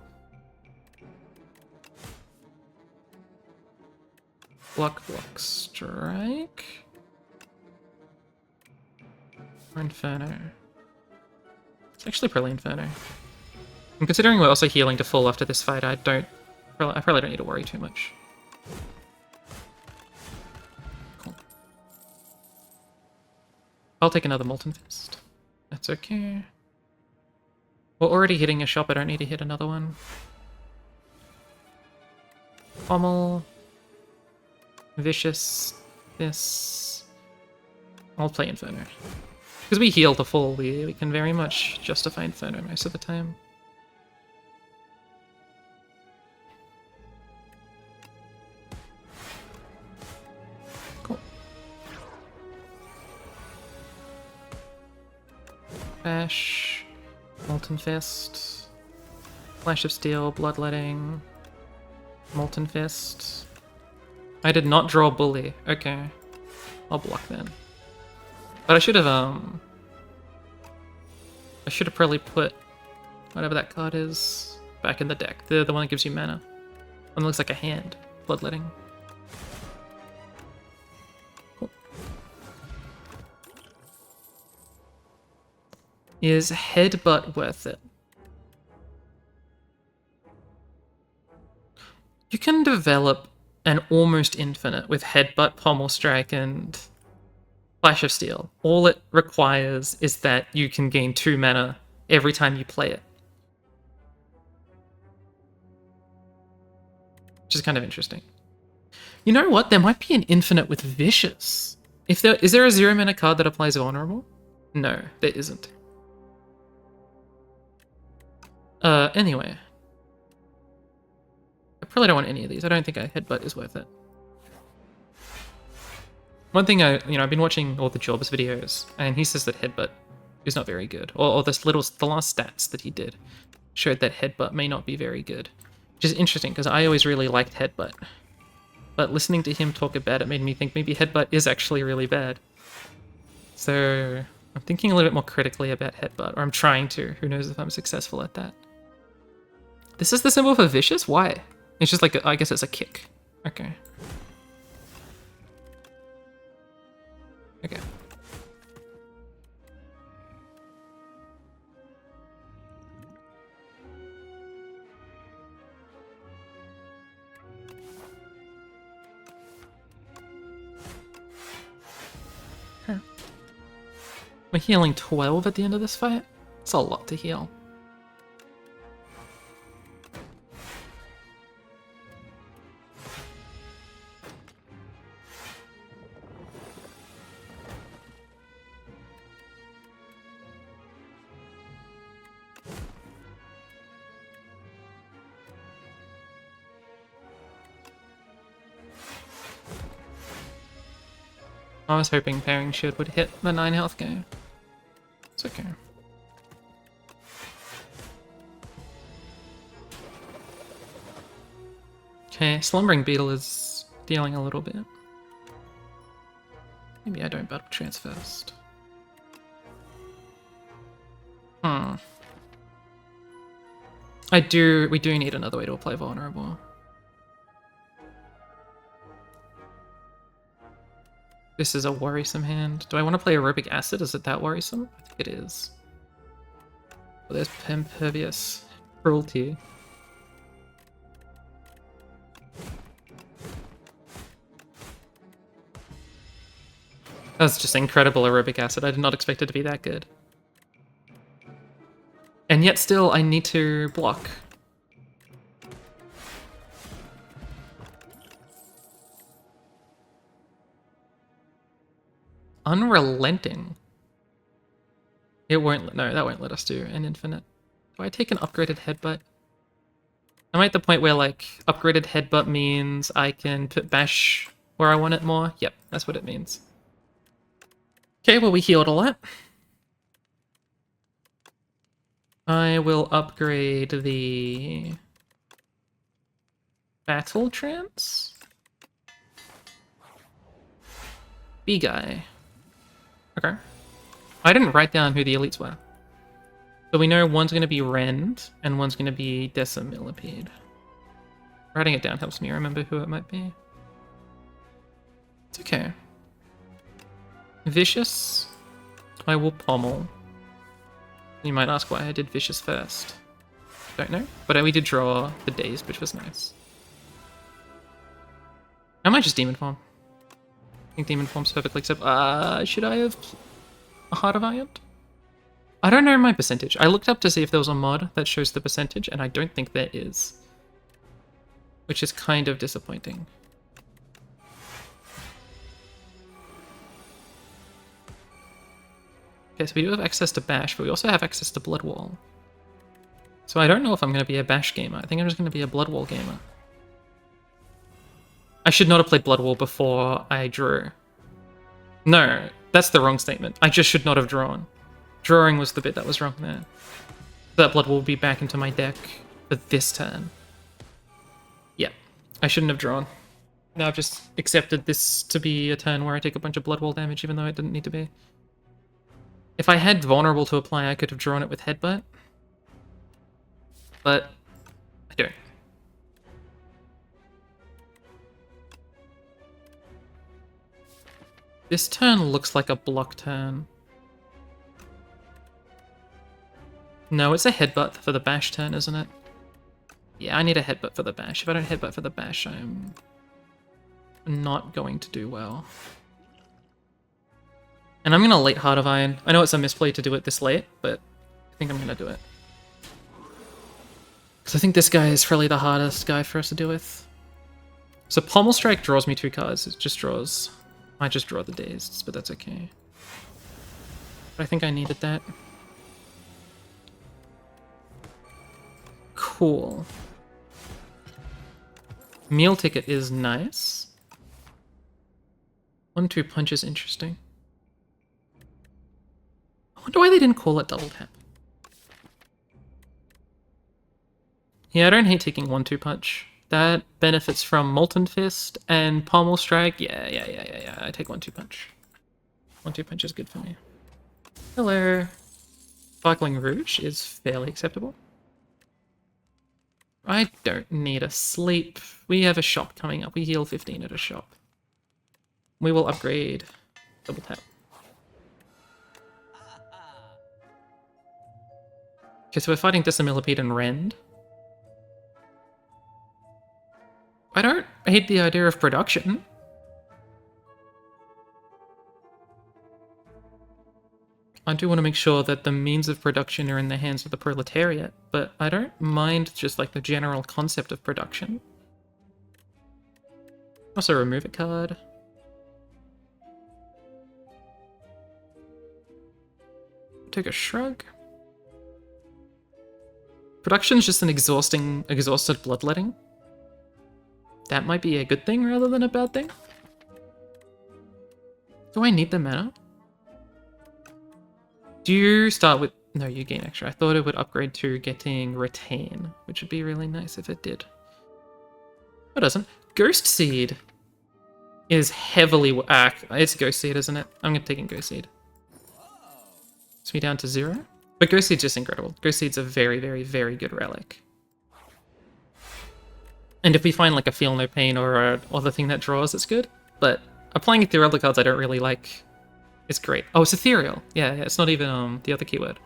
Speaker 1: Block, strike. Or Inferno. It's actually probably Inferno. And considering we're also healing to full after this fight, I probably don't need to worry too much. Cool. I'll take another Molten Fist. That's okay. We're already hitting a shop, I don't need to hit another one. Pommel. Vicious. This. I'll play Inferno. Because we heal to full, we can very much justify Inferno most of the time. Cool. Bash. Molten Fist. Flash of Steel, Bloodletting. Molten Fist. I did not draw Bully. Okay. I'll block then. But I should have probably put whatever that card is back in the deck. The one that gives you mana. One that looks like a hand. Bloodletting. Cool. Is Headbutt worth it? You can develop an almost infinite with Headbutt, Pommel Strike, and Flash of Steel. All it requires is that you can gain 2 mana every time you play it. Which is kind of interesting. You know what? There might be an infinite with Vicious. Is there a 0 mana card that applies Vulnerable? No, there isn't. Anyway. I probably don't want any of these. I don't think a Headbutt is worth it. One thing I've been watching all the Jorbs videos, and he says that Headbutt is not very good. Or the last stats that he did showed that Headbutt may not be very good. Which is interesting, because I always really liked Headbutt. But listening to him talk about it made me think maybe Headbutt is actually really bad. So I'm thinking a little bit more critically about Headbutt, or I'm trying to. Who knows if I'm successful at that. This is the symbol for Vicious? Why? It's just like, I guess it's a kick. Okay. We're healing 12 at the end of this fight. It's a lot to heal. I was hoping Pairing Shield would hit the 9 health guy. It's okay. Okay, Slumbering Beetle is dealing a little bit. Maybe I don't Battle Trance first. We do need another way to play Vulnerable. This is a worrisome hand. Do I want to play Aerobic Acid? Is it that worrisome? I think it is. Oh, there's Impervious Cruelty. That's just incredible Aerobic Acid. I did not expect it to be that good. And yet still, I need to block. Unrelenting. It won't. No, that won't let us do an infinite. Do I take an upgraded headbutt? I'm at the point where, like, upgraded headbutt means I can put bash where I want it more. Yep, that's what it means. Okay, well, we healed a lot. I will upgrade the Battle Trance. B-Guy. Okay. I didn't write down who the elites were. So we know one's going to be Rend, and one's going to be Decimillipede. Writing it down helps me remember who it might be. It's okay. Vicious, I will pommel. You might ask why I did Vicious first. Don't know, but we did draw the Dazed, which was nice. I might just Demon Form. I think Demon Form's perfectly acceptable. Should I have a Heart of Iron? I don't know my percentage. I looked up to see if there was a mod that shows the percentage, and I don't think there is. Which is kind of disappointing. Okay, so we do have access to Bash, but we also have access to Blood Wall. So I don't know if I'm going to be a Bash gamer. I think I'm just going to be a Blood Wall gamer. I should not have played Blood Wall before I drew. No, that's the wrong statement. I just should not have drawn. Drawing was the bit that was wrong there. That Blood Wall will be back into my deck for this turn. Yeah, I shouldn't have drawn. Now I've just accepted this to be a turn where I take a bunch of Blood Wall damage, even though it didn't need to be. If I had Vulnerable to apply, I could have drawn it with Headbutt. But I don't. This turn looks like a block turn. No, it's a Headbutt for the Bash turn, isn't it? Yeah, I need a Headbutt for the Bash. If I don't Headbutt for the Bash, I'm not going to do well. And I'm going to late Heart of Iron. I know it's a misplay to do it this late, but I think I'm going to do it. Because I think this guy is probably the hardest guy for us to deal with. So Pommel Strike draws me 2 cards. It just draws... I just draw the Dazed, but that's okay. But I think I needed that. Cool. Meal Ticket is nice. 1-2 punch is interesting. I wonder why they didn't call it double tap. Yeah, I don't hate taking 1-2 punch. That benefits from Molten Fist and Pommel Strike. Yeah. I take 1-2 punch. 1-2 punch is good for me. Hello. Sparkling Rouge is fairly acceptable. I don't need a sleep. We have a shop coming up. We heal 15 at a shop. We will upgrade double tap. Okay, so we're fighting Decimillipede and Rend. I don't hate the idea of production. I do want to make sure that the means of production are in the hands of the proletariat, but I don't mind just like the general concept of production. Also remove a card. Take a shrug. Production's just an exhausted bloodletting. That might be a good thing rather than a bad thing. Do I need the mana? Do you start with... No, you gain extra. I thought it would upgrade to getting Retain, which would be really nice if it did. It doesn't. Ghost Seed is heavily... it's Ghost Seed, isn't it? I'm going to take in Ghost Seed. It's me down to 0. But Ghost Seed's just incredible. Ghost Seed's a very, very, very good relic. And if we find like a Feel No Pain or a other thing that draws, it's good. But applying it to other cards I don't really like is great. Oh, it's Ethereal. Yeah, it's not even the other keyword.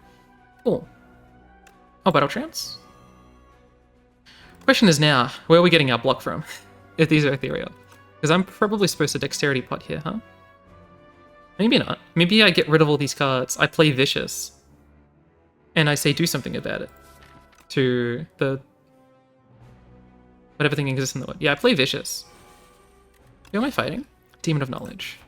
Speaker 1: Cool. Oh, Battle Trance? Question is now, where are we getting our block from? If these are Ethereal. Because I'm probably supposed to Dexterity Pot here, huh? Maybe not. Maybe I get rid of all these cards. I play Vicious. And I say do something about it. To the... whatever thing exists in the world. Yeah, I play Vicious. Who am I fighting? Demon of Knowledge.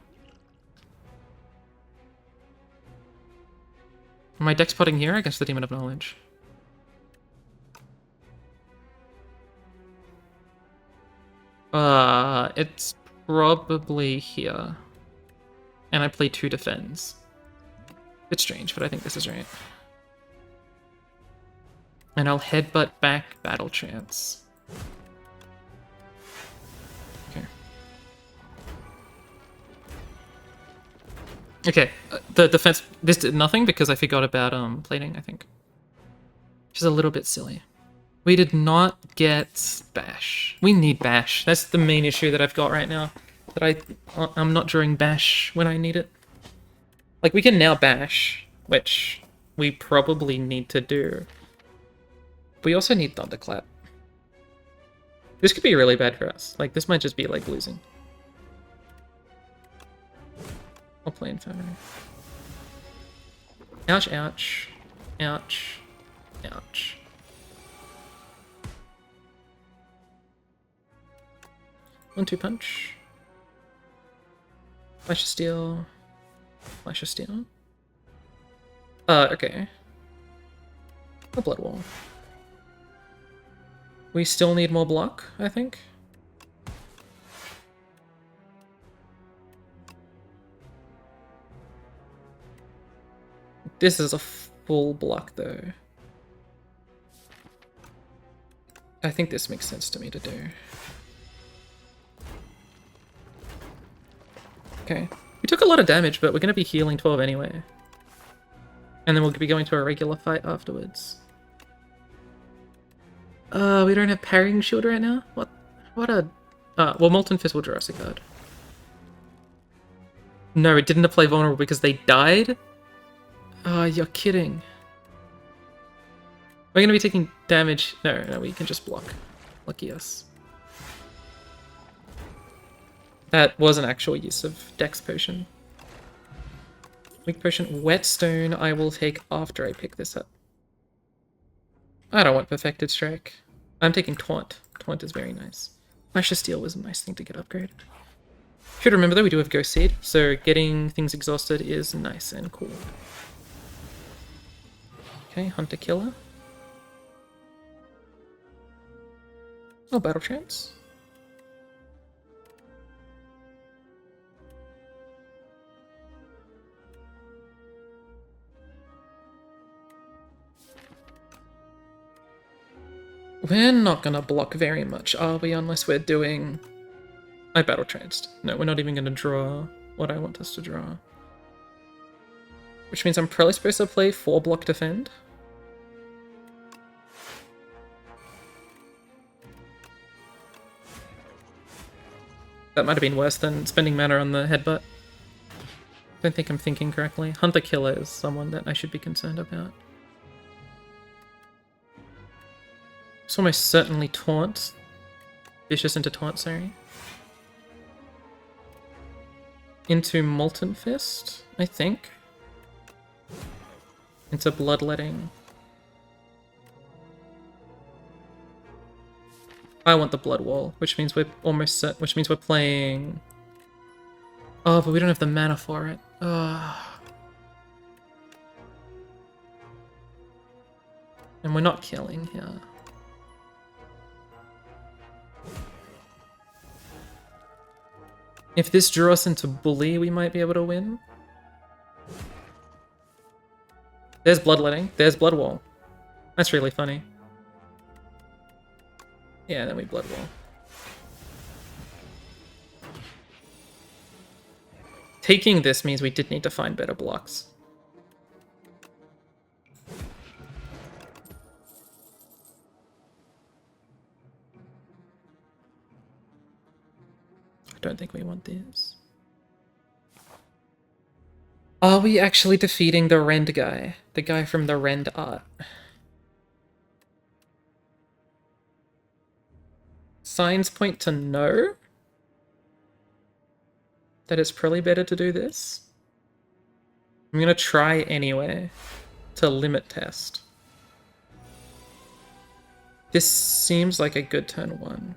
Speaker 1: Am I dex potting here against the Demon of Knowledge? It's probably here. And I play 2 defends. Bit strange, but I think this is right. And I'll headbutt back Battle Trance. Okay. Okay, the defense... This did nothing because I forgot about plating, I think. Which is a little bit silly. We did not get Bash. We need Bash. That's the main issue that I've got right now. That I'm not drawing Bash when I need it. Like, we can now Bash, which we probably need to do. We also need Thunderclap. This could be really bad for us. Like, this might just be, like, losing. I'll play Inferno. Ouch, ouch. Ouch. Ouch. One-two punch. Flash of Steel. Flash of Steel. Okay. A Blood Wall. We still need more block, I think. This is a full block, though. I think this makes sense to me to do. Okay. We took a lot of damage, but we're going to be healing 12 anyway. And then we'll be going to a regular fight afterwards. We don't have Parrying Shield right now? What a... well, Molten Fist will draw us a card. No, it didn't apply Vulnerable because they died? You're kidding. We're going to be taking damage... No, we can just block. Lucky us. That was an actual use of Dex Potion. Weak Potion. Whetstone I will take after I pick this up. I don't want Perfected Strike. I'm taking Taunt. Taunt is very nice. Flash of Steel was a nice thing to get upgraded. Should remember though, we do have Ghost Seed, so getting things exhausted is nice and cool. Okay, Hunter Killer. Oh, Battle Trance. We're not gonna block very much, are we? Unless we're doing... I Battle Tranced. No, we're not even gonna draw what I want us to draw. Which means I'm probably supposed to play 4 block defend. That might have been worse than spending mana on the headbutt. Don't think I'm thinking correctly. Hunter Killer is someone that I should be concerned about. It's almost certainly Taunt. Vicious into Taunt, sorry. Into Molten Fist, I think. into Bloodletting. I want the Blood Wall, which means we're almost set, which means we're playing... Oh, but we don't have the mana for it. Ugh. And we're not killing here. If this drew us into Bully, we might be able to win. There's Bloodletting. There's Blood Wall. That's really funny. Yeah, then we Blood Wall. Taking this means we did need to find better blocks. I don't think we want this. Are we actually defeating the Rend guy? The guy from the Rend art? Signs point to no? That it's probably better to do this? I'm gonna try anyway to limit test. This seems like a good turn 1.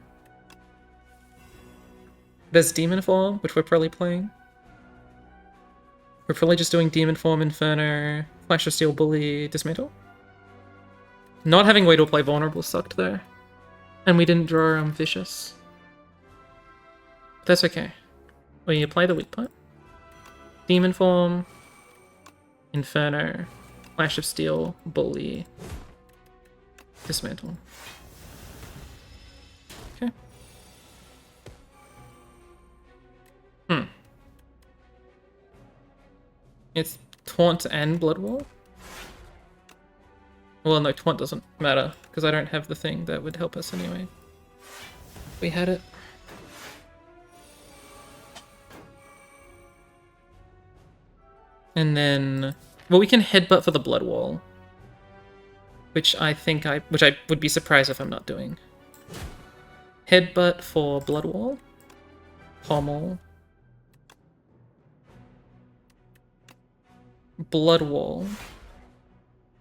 Speaker 1: There's Demon Form, which we're probably playing. We're probably just doing Demon Form, Inferno, Flash of Steel, Bully, Dismantle. Not having way to play Vulnerable sucked though. And we didn't draw Vicious. That's okay. Well, you play the weak point. Demon Form, Inferno, Flash of Steel, Bully, Dismantle. Okay. It's Taunt and Blood Wall? Well, no, Taunt doesn't matter, because I don't have the thing that would help us anyway. We had it. And then... Well, we can Headbutt for the Blood Wall. Which I would be surprised if I'm not doing. Headbutt for Blood Wall. Pommel. Blood Wall.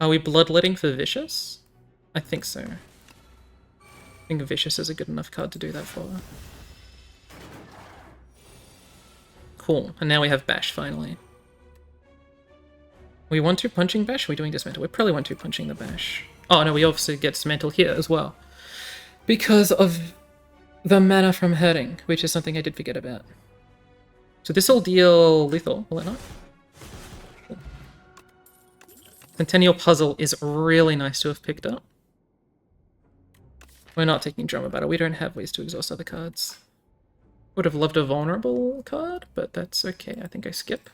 Speaker 1: Are we Bloodletting for Vicious? I think so. I think Vicious is a good enough card to do that for. Cool, and now we have Bash finally. We want to punching Bash? Or are we doing Dismantle? We probably want to punching the Bash. Oh no, we obviously get Dismantle here as well. Because of the mana from hurting, which is something I did forget about. So this will deal lethal, will it not? Centennial Puzzle is really nice to have picked up. We're not taking Drama Battle. We don't have ways to exhaust other cards. Would have loved a Vulnerable card, but that's okay. I think I skip.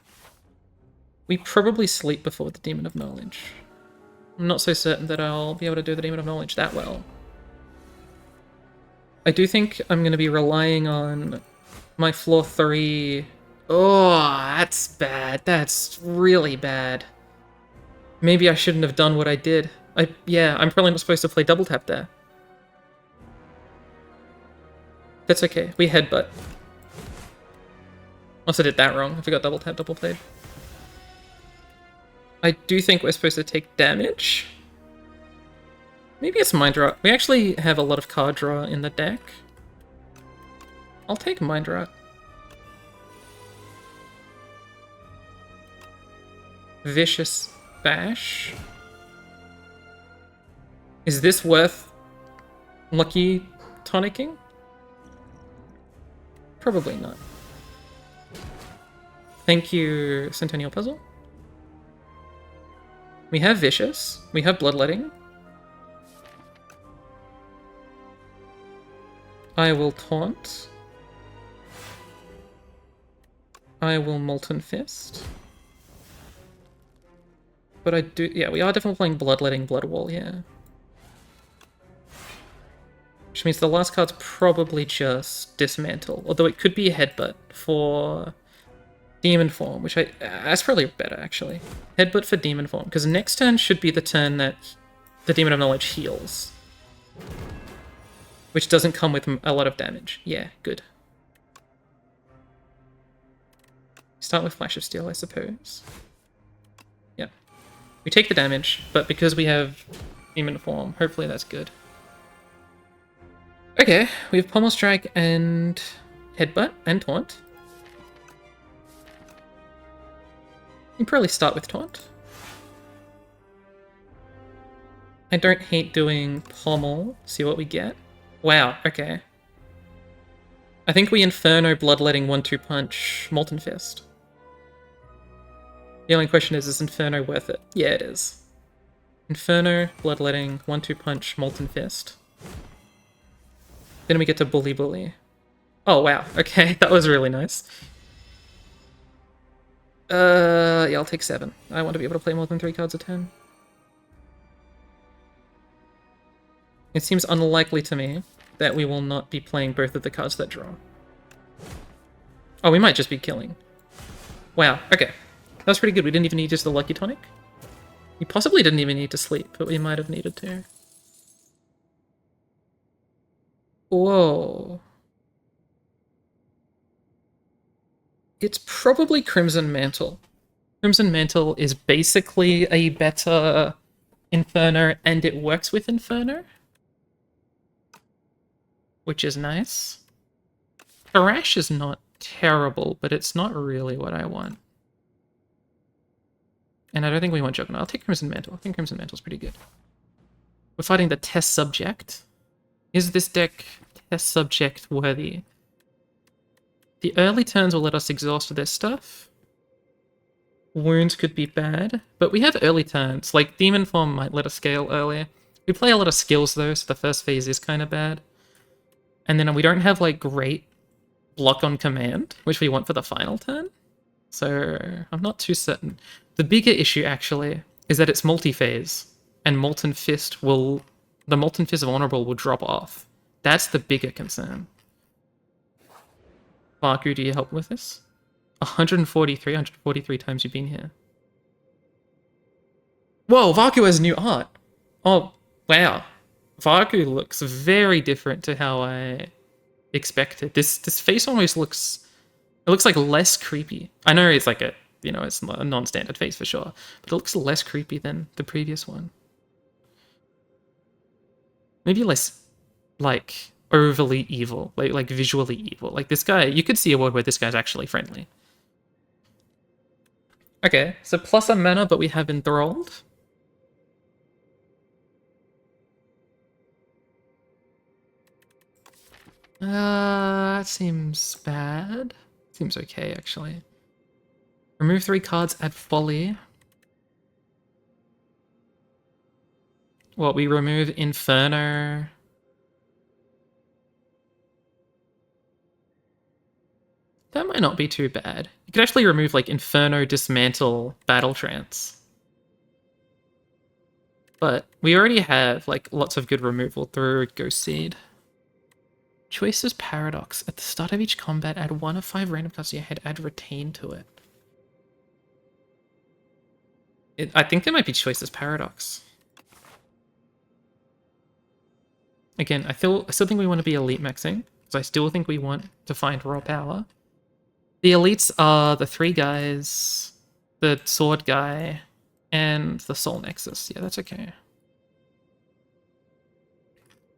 Speaker 1: We probably sleep before the Demon of Knowledge. I'm not so certain that I'll be able to do the Demon of Knowledge that well. I do think I'm going to be relying on my floor 3... Oh, that's bad. That's really bad. Maybe I shouldn't have done what I did. Yeah, I'm probably not supposed to play double tap there. That's okay. We headbutt. Also did that wrong. I forgot double tap, double played. I do think we're supposed to take damage. Maybe it's Mind Rot. We actually have a lot of card draw in the deck. I'll take Mind Rot. Vicious Bash. Is this worth Lucky Tonicking? Probably not. Thank you, Centennial Puzzle. We have Vicious. We have Bloodletting. I will Taunt. I will Molten Fist. But I do... Yeah, we are definitely playing Bloodletting, Blood Wall, yeah. Which means the last card's probably just Dismantle. Although it could be a Headbutt for Demon Form, which that's probably better, actually. Headbutt for Demon Form, because next turn should be the turn that the Demon of Knowledge heals. Which doesn't come with a lot of damage. Yeah, good. Start with Flash of Steel, I suppose. Yep. We take the damage, but because we have Demon Form, hopefully that's good. Okay, we have Pommel Strike and Headbutt and Taunt. You can probably start with Taunt. I don't hate doing Pommel. See what we get. Wow, okay. I think we Inferno Bloodletting 1-2 Punch Molten Fist. The only question is Inferno worth it? Yeah, it is. Inferno, Bloodletting, 1-2 Punch, Molten Fist. Then we get to Bully Bully. Oh, wow. Okay, that was really nice. Yeah, I'll take 7. I want to be able to play more than 3 cards a turn. It seems unlikely to me that we will not be playing both of the cards that draw. Oh, we might just be killing. Wow, okay. That was pretty good. We didn't even need just the Lucky Tonic. We possibly didn't even need to sleep, but we might have needed to. Whoa. It's probably Crimson Mantle. Crimson Mantle is basically a better Inferno, and it works with Inferno, which is nice. Thrash is not terrible, but it's not really what I want. And I don't think we want Juggernaut. I'll take Crimson Mantle. I think Crimson Mantle's pretty good. We're fighting the test subject. Is this deck test subject worthy? The early turns will let us exhaust their stuff. Wounds could be bad, but we have early turns. Like, Demon Form might let us scale earlier. We play a lot of skills, though, so the first phase is kind of bad. And then we don't have, like, great block on command, which we want for the final turn. So, I'm not too certain. The bigger issue, actually, is that it's multi-phase, and Molten Fist will... The Molten Fist Vulnerable will drop off. That's the bigger concern. Vaku, do you help with this? 143 times you've been here. Whoa, Vaku has new art. Oh, wow. Vaku looks very different to how I expected. This face almost looks... It looks like less creepy. I know it's like a, you know, it's a non-standard face for sure, but it looks less creepy than the previous one. Maybe less, like, overly evil, like visually evil. Like this guy, you could see a world where this guy's actually friendly. Okay, so plus a mana, but we have Enthralled. That seems bad. Seems okay, actually. Remove 3 cards, add Folly. What, we remove Inferno? That might not be too bad. You could actually remove, like, Inferno, Dismantle, Battle Trance. But we already have, like, lots of good removal through Ghost Seed. Choices Paradox. At the start of each combat, add 1 of 5 random cards to your head, add Retain to it. I think there might be Choices Paradox. Again, I still think we want to be elite maxing, because I still think we want to find raw power. The elites are the 3 guys, the sword guy, and the soul nexus. Yeah, that's okay.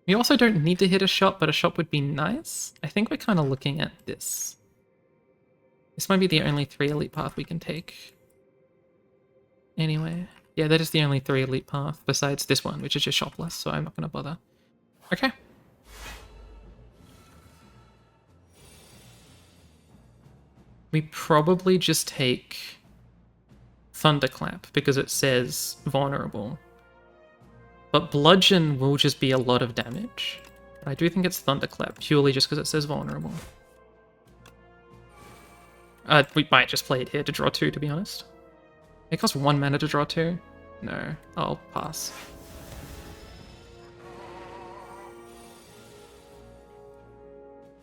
Speaker 1: We also don't need to hit a shop, but a shop would be nice. I think we're kind of looking at this. This might be the only 3 elite path we can take. Anyway, yeah, that is the only 3 elite path besides this one, which is just shopless, so I'm not going to bother. Okay. We probably just take Thunderclap because it says vulnerable. But Bludgeon will just be a lot of damage. But I do think it's Thunderclap, purely just because it says vulnerable. We might just play it here to draw 2, to be honest. It costs 1 mana to draw 2? No, I'll pass.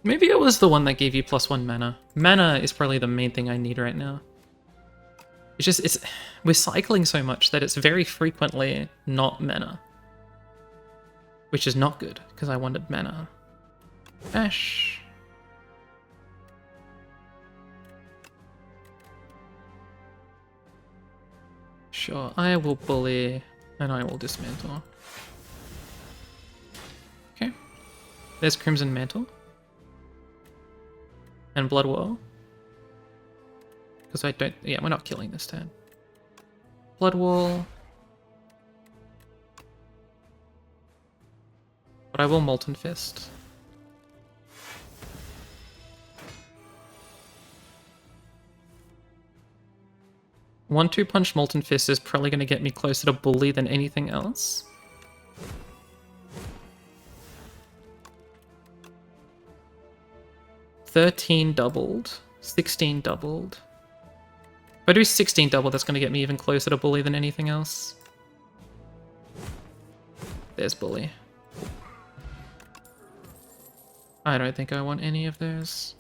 Speaker 1: Maybe it was the one that gave you +1 mana. Mana is probably the main thing I need right now. It's just, we're cycling so much that it's very frequently not mana. Which is not good, because I wanted mana. Bash. Sure, I will bully, and I will dismantle. Okay. There's Crimson Mantle. And Blood Wall. Because I don't... Yeah, we're not killing this turn. Blood Wall. But I will Molten Fist. One-two punch Molten Fist is probably going to get me closer to bully than anything else. $13 doubled. 16 doubled. If I do 16 double, that's going to get me even closer to bully than anything else. There's bully. I don't think I want any of those.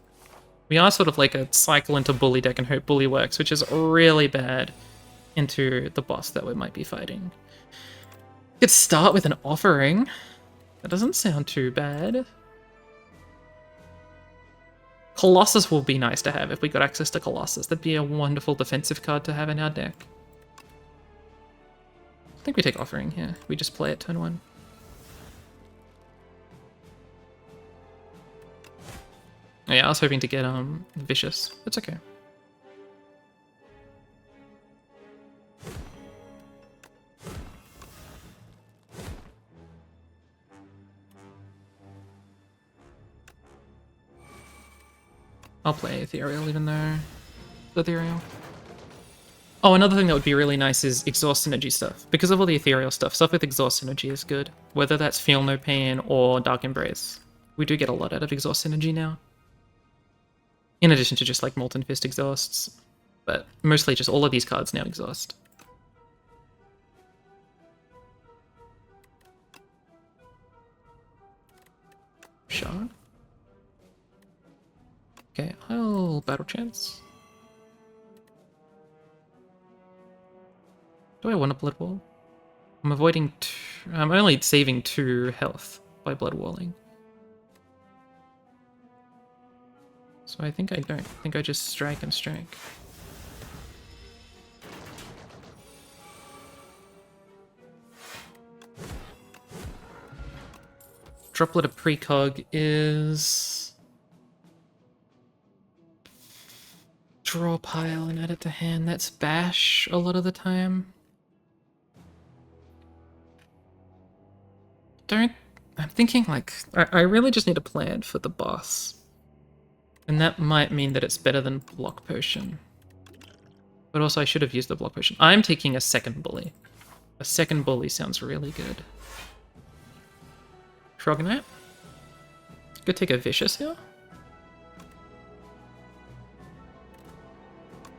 Speaker 1: We are sort of like a cycle into bully deck and hope bully works, which is really bad into the boss that we might be fighting. Could start with an offering. That doesn't sound too bad. Colossus will be nice to have if we got access to Colossus. That'd be a wonderful defensive card to have in our deck. I think we take offering here. We just play it turn 1. Oh yeah, I was hoping to get Vicious. It's okay. I'll play Ethereal even though... Ethereal. Oh, another thing that would be really nice is Exhaust Synergy stuff. Because of all the Ethereal stuff with Exhaust Synergy is good. Whether that's Feel No Pain or Dark Embrace. We do get a lot out of Exhaust Synergy now. In addition to just like Molten Fist exhausts. But mostly just all of these cards now exhaust. Shard. Okay, I'll Battle Chance. Do I want a Blood Wall? I'm avoiding I'm only saving 2 health by Blood Walling. So I think I don't. I think I just strike and strike. Droplet of Precog is... Draw pile and add it to hand. That's bash a lot of the time. I'm thinking like... I really just need a plan for the boss. And that might mean that it's better than Block Potion. But also I should have used the Block Potion. I'm taking a second bully. A second bully sounds really good. Shrognite. Could take a Vicious here.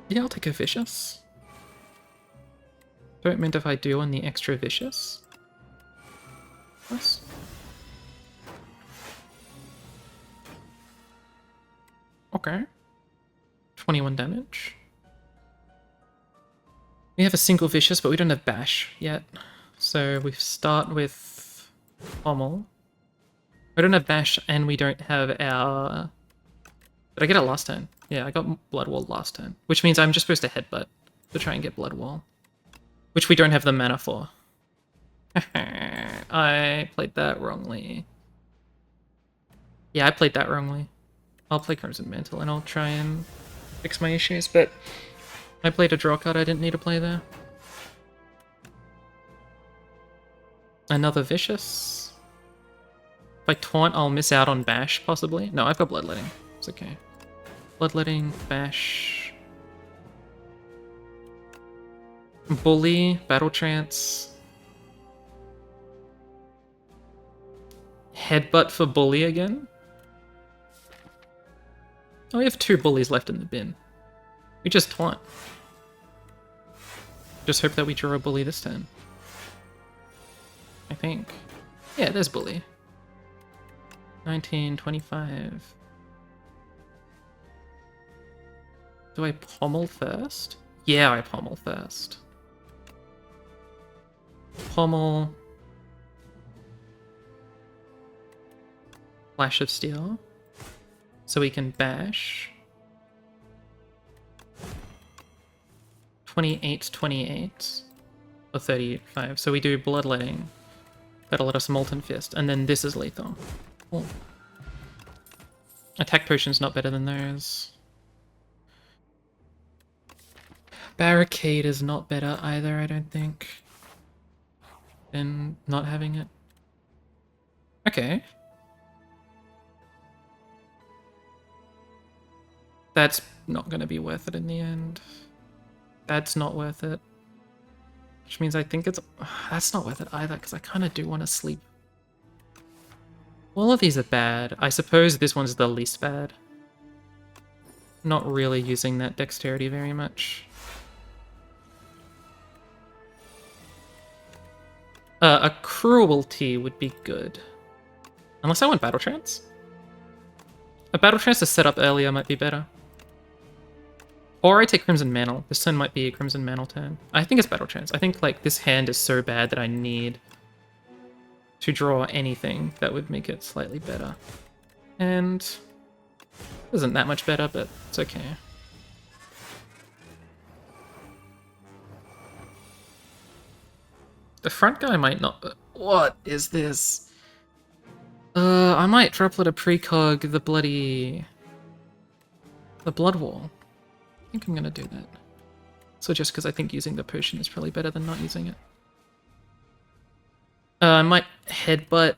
Speaker 1: Yeah, I'll take a Vicious. Don't mind if I do on the extra Vicious. Nice. Okay. 21 damage. We have a single Vicious, but we don't have Bash yet. So we start with Pommel. We don't have Bash, and we don't have our... Did I get it last turn? Yeah, I got Blood Wall last turn. Which means I'm just supposed to Headbutt to try and get Blood Wall. Which we don't have the mana for. I played that wrongly. Yeah, I played that wrongly. I'll play Crimson Mantle and I'll try and fix my issues, but I played a draw card I didn't need to play there. Another Vicious. If I taunt, I'll miss out on Bash, possibly. No, I've got Bloodletting. It's okay. Bloodletting, Bash. Bully, Battle Trance. Headbutt for Bully again. Oh, we have 2 bullies left in the bin. We just taunt. Just hope that we draw a bully this turn. I think. Yeah, there's bully. 19, 25. Do I pommel first? Yeah, I pommel first. Pommel. Flash of Steel. So we can bash. 28, 28. or 35. So we do Bloodletting. That'll let us Molten Fist, and then this is lethal. Cool. Attack Potion's not better than those. Barricade is not better either, I don't think, than not having it. Okay. That's not going to be worth it in the end. That's not worth it. Which means I think it's... that's not worth it either, because I kind of do want to sleep. All of these are bad. I suppose this one's the least bad. Not really using that dexterity very much. A cruelty would be good. Unless I want Battle Trance. A Battle Trance to set up earlier might be better. Or I take Crimson Mantle. This turn might be a Crimson Mantle turn. I think it's Battle Trance. I think like this hand is so bad that I need to draw anything that would make it slightly better. And it isn't that much better, but it's okay. The front guy might not... What is this? I might droplet a precog the Blood Wall. I think I'm gonna do that. So just because I think using the potion is probably better than not using it. I might Headbutt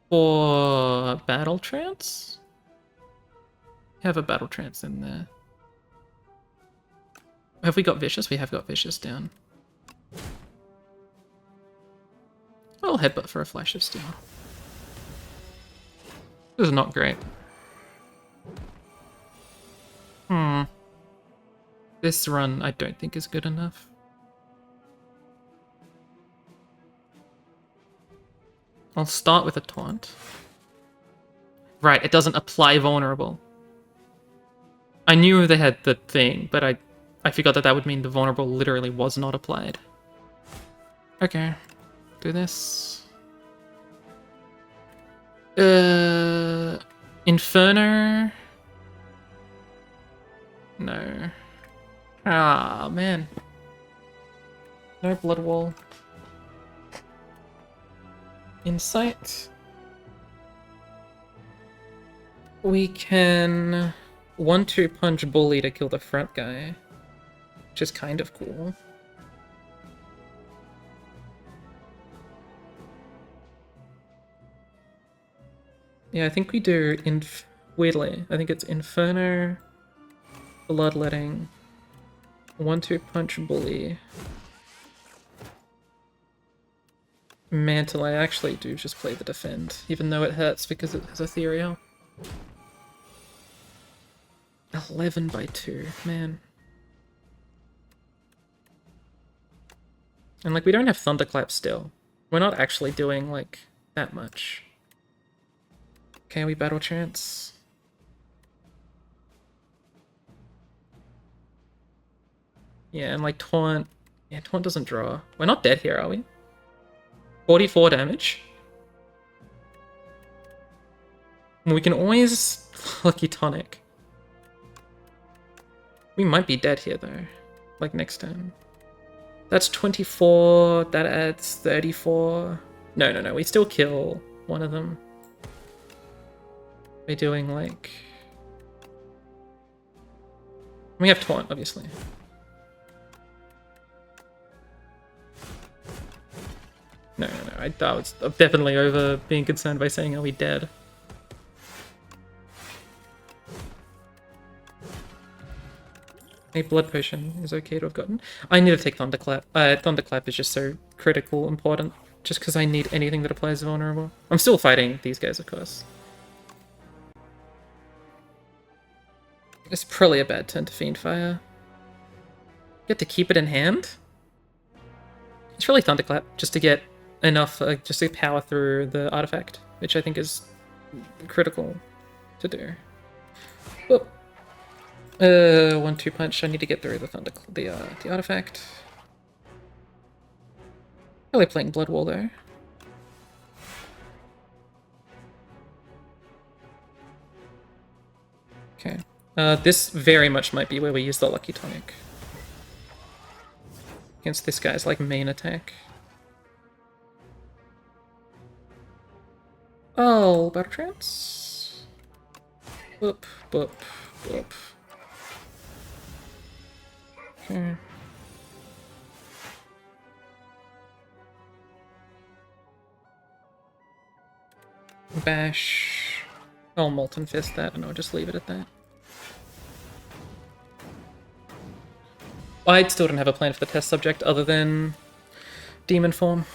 Speaker 1: for Battle Trance? Have a Battle Trance in there. Have we got Vicious? We have got Vicious down. I'll Headbutt for a Flash of Steel. This is not great. This run I don't think is good enough. I'll start with a Taunt. Right, it doesn't apply Vulnerable. I knew they had the thing, but I forgot that that would mean the Vulnerable literally was not applied. Okay, do this. Inferno? No. Ah, man. No Blood Wall. Insight. We can 1-2 punch Bully to kill the front guy, which is kind of cool. Yeah, I think we do weirdly. I think it's Inferno, Bloodletting, 1-2 punch Bully. Mantle, I actually do just play the Defend, even though it hurts because it has Ethereal. 11 by 2, man. And like, we don't have Thunderclap still. We're not actually doing like that much. Okay, we Battle Trance. Yeah, and like Taunt. Yeah, Taunt doesn't draw. We're not dead here, are we? 44 damage. We can always Lucky Tonic. We might be dead here though. Like next turn. That's 24. That adds 34. No. We still kill one of them. We're doing like... We have Taunt, obviously. No. I was definitely over being concerned by saying, are we dead? A Blood Potion is okay to have gotten. I need to take Thunderclap. Thunderclap is just so critical, important. Just because I need anything that applies Vulnerable. I'm still fighting these guys, of course. It's probably a bad turn to Fiend Fire. Get to keep it in hand? It's really Thunderclap, just to get enough, just to power through the artifact, which I think is critical to do. Whoop. 1-2 punch. I need to get through the artifact. Probably playing Blood Wall though. Okay. This very much might be where we use the Lucky Tonic. against this guy's like main attack. Oh, battle trance. Boop, boop, boop. Okay. Bash. I'll Molten Fist that, and I'll just leave it at that. I still don't have a plan for the test subject other than demon form.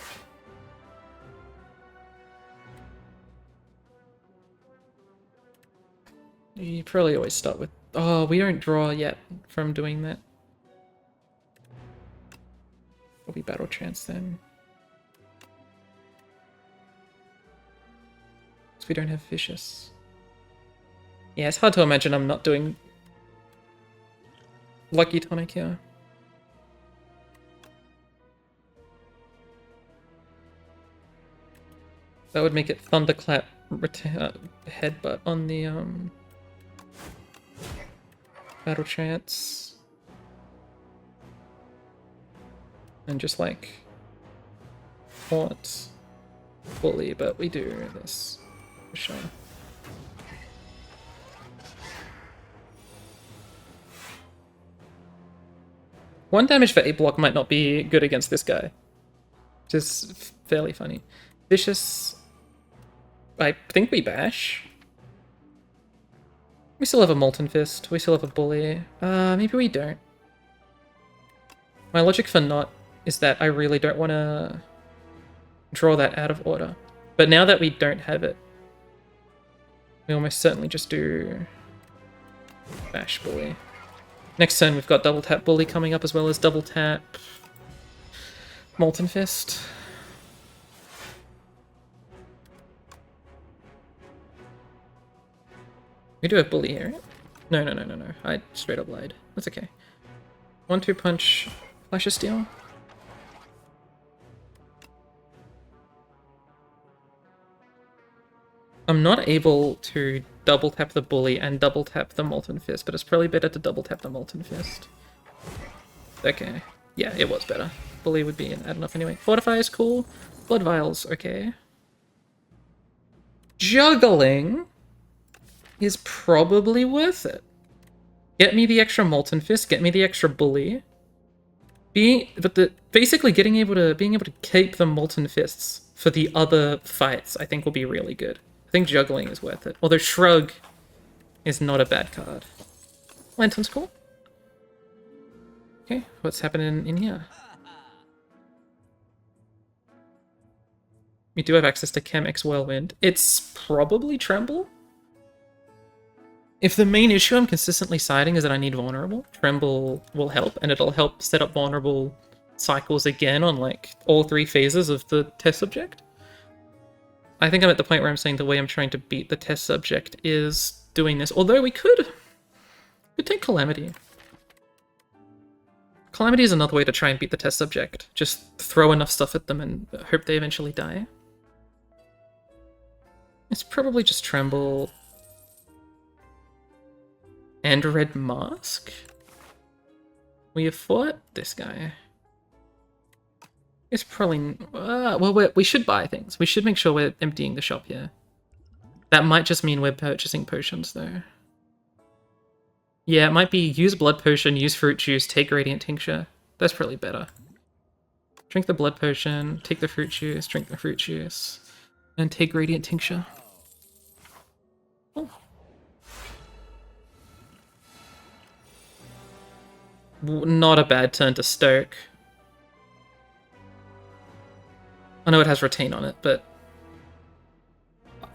Speaker 1: You probably always start with... Oh, we don't draw yet from doing that. Will be battle trance then. We don't have vicious. Yeah, it's hard to imagine I'm not doing Lucky Tonic here. That would make it Thunderclap headbutt on the battle trance. And just like haunt bully, but we do this. For sure. One damage for 8 block might not be good against this guy. Which is fairly funny. Vicious. I think we bash. We still have a Molten Fist. We still have a bully. Maybe we don't. My logic for not is that I really don't want to draw that out of order. But now that we don't have it, we almost certainly just do bash bully. Next turn we've got double tap bully coming up as well as double tap Molten Fist. We do have bully here. No. I straight up lied. That's okay. 1-2 punch, Flash of Steel. I'm not able to double tap the bully and double tap the Molten Fist, but it's probably better to double tap the Molten Fist. Okay. Yeah, it was better. Bully would be add enough anyway. Fortify is cool. Blood Vials, okay. Juggling is probably worth it. Get me the extra Molten Fist, get me the extra bully. Basically being able to keep the Molten Fists for the other fights, I think will be really good. I think juggling is worth it. Although Shrug is not a bad card. Lantern's cool. Okay, what's happening in here? We do have access to Chem X Whirlwind. It's probably Tremble. If the main issue I'm consistently citing is that I need Vulnerable, Tremble will help, and it'll help set up Vulnerable cycles again on like all 3 phases of the test subject. I think I'm at the point where I'm saying the way I'm trying to beat the test subject is doing this, although we could take Calamity. Calamity is another way to try and beat the test subject. Just throw enough stuff at them and hope they eventually die. It's probably just Tremble and Red Mask. We have fought this guy. It's probably... well, we should buy things. We should make sure we're emptying the shop here. That might just mean we're purchasing potions, though. Yeah, it might be use Blood Potion, use Fruit Juice, take Radiant Tincture. That's probably better. Drink the Blood Potion, take the Fruit Juice, drink the Fruit Juice, and take Radiant Tincture. Oh. Not a bad turn to Stoke. I know it has Retain on it, but...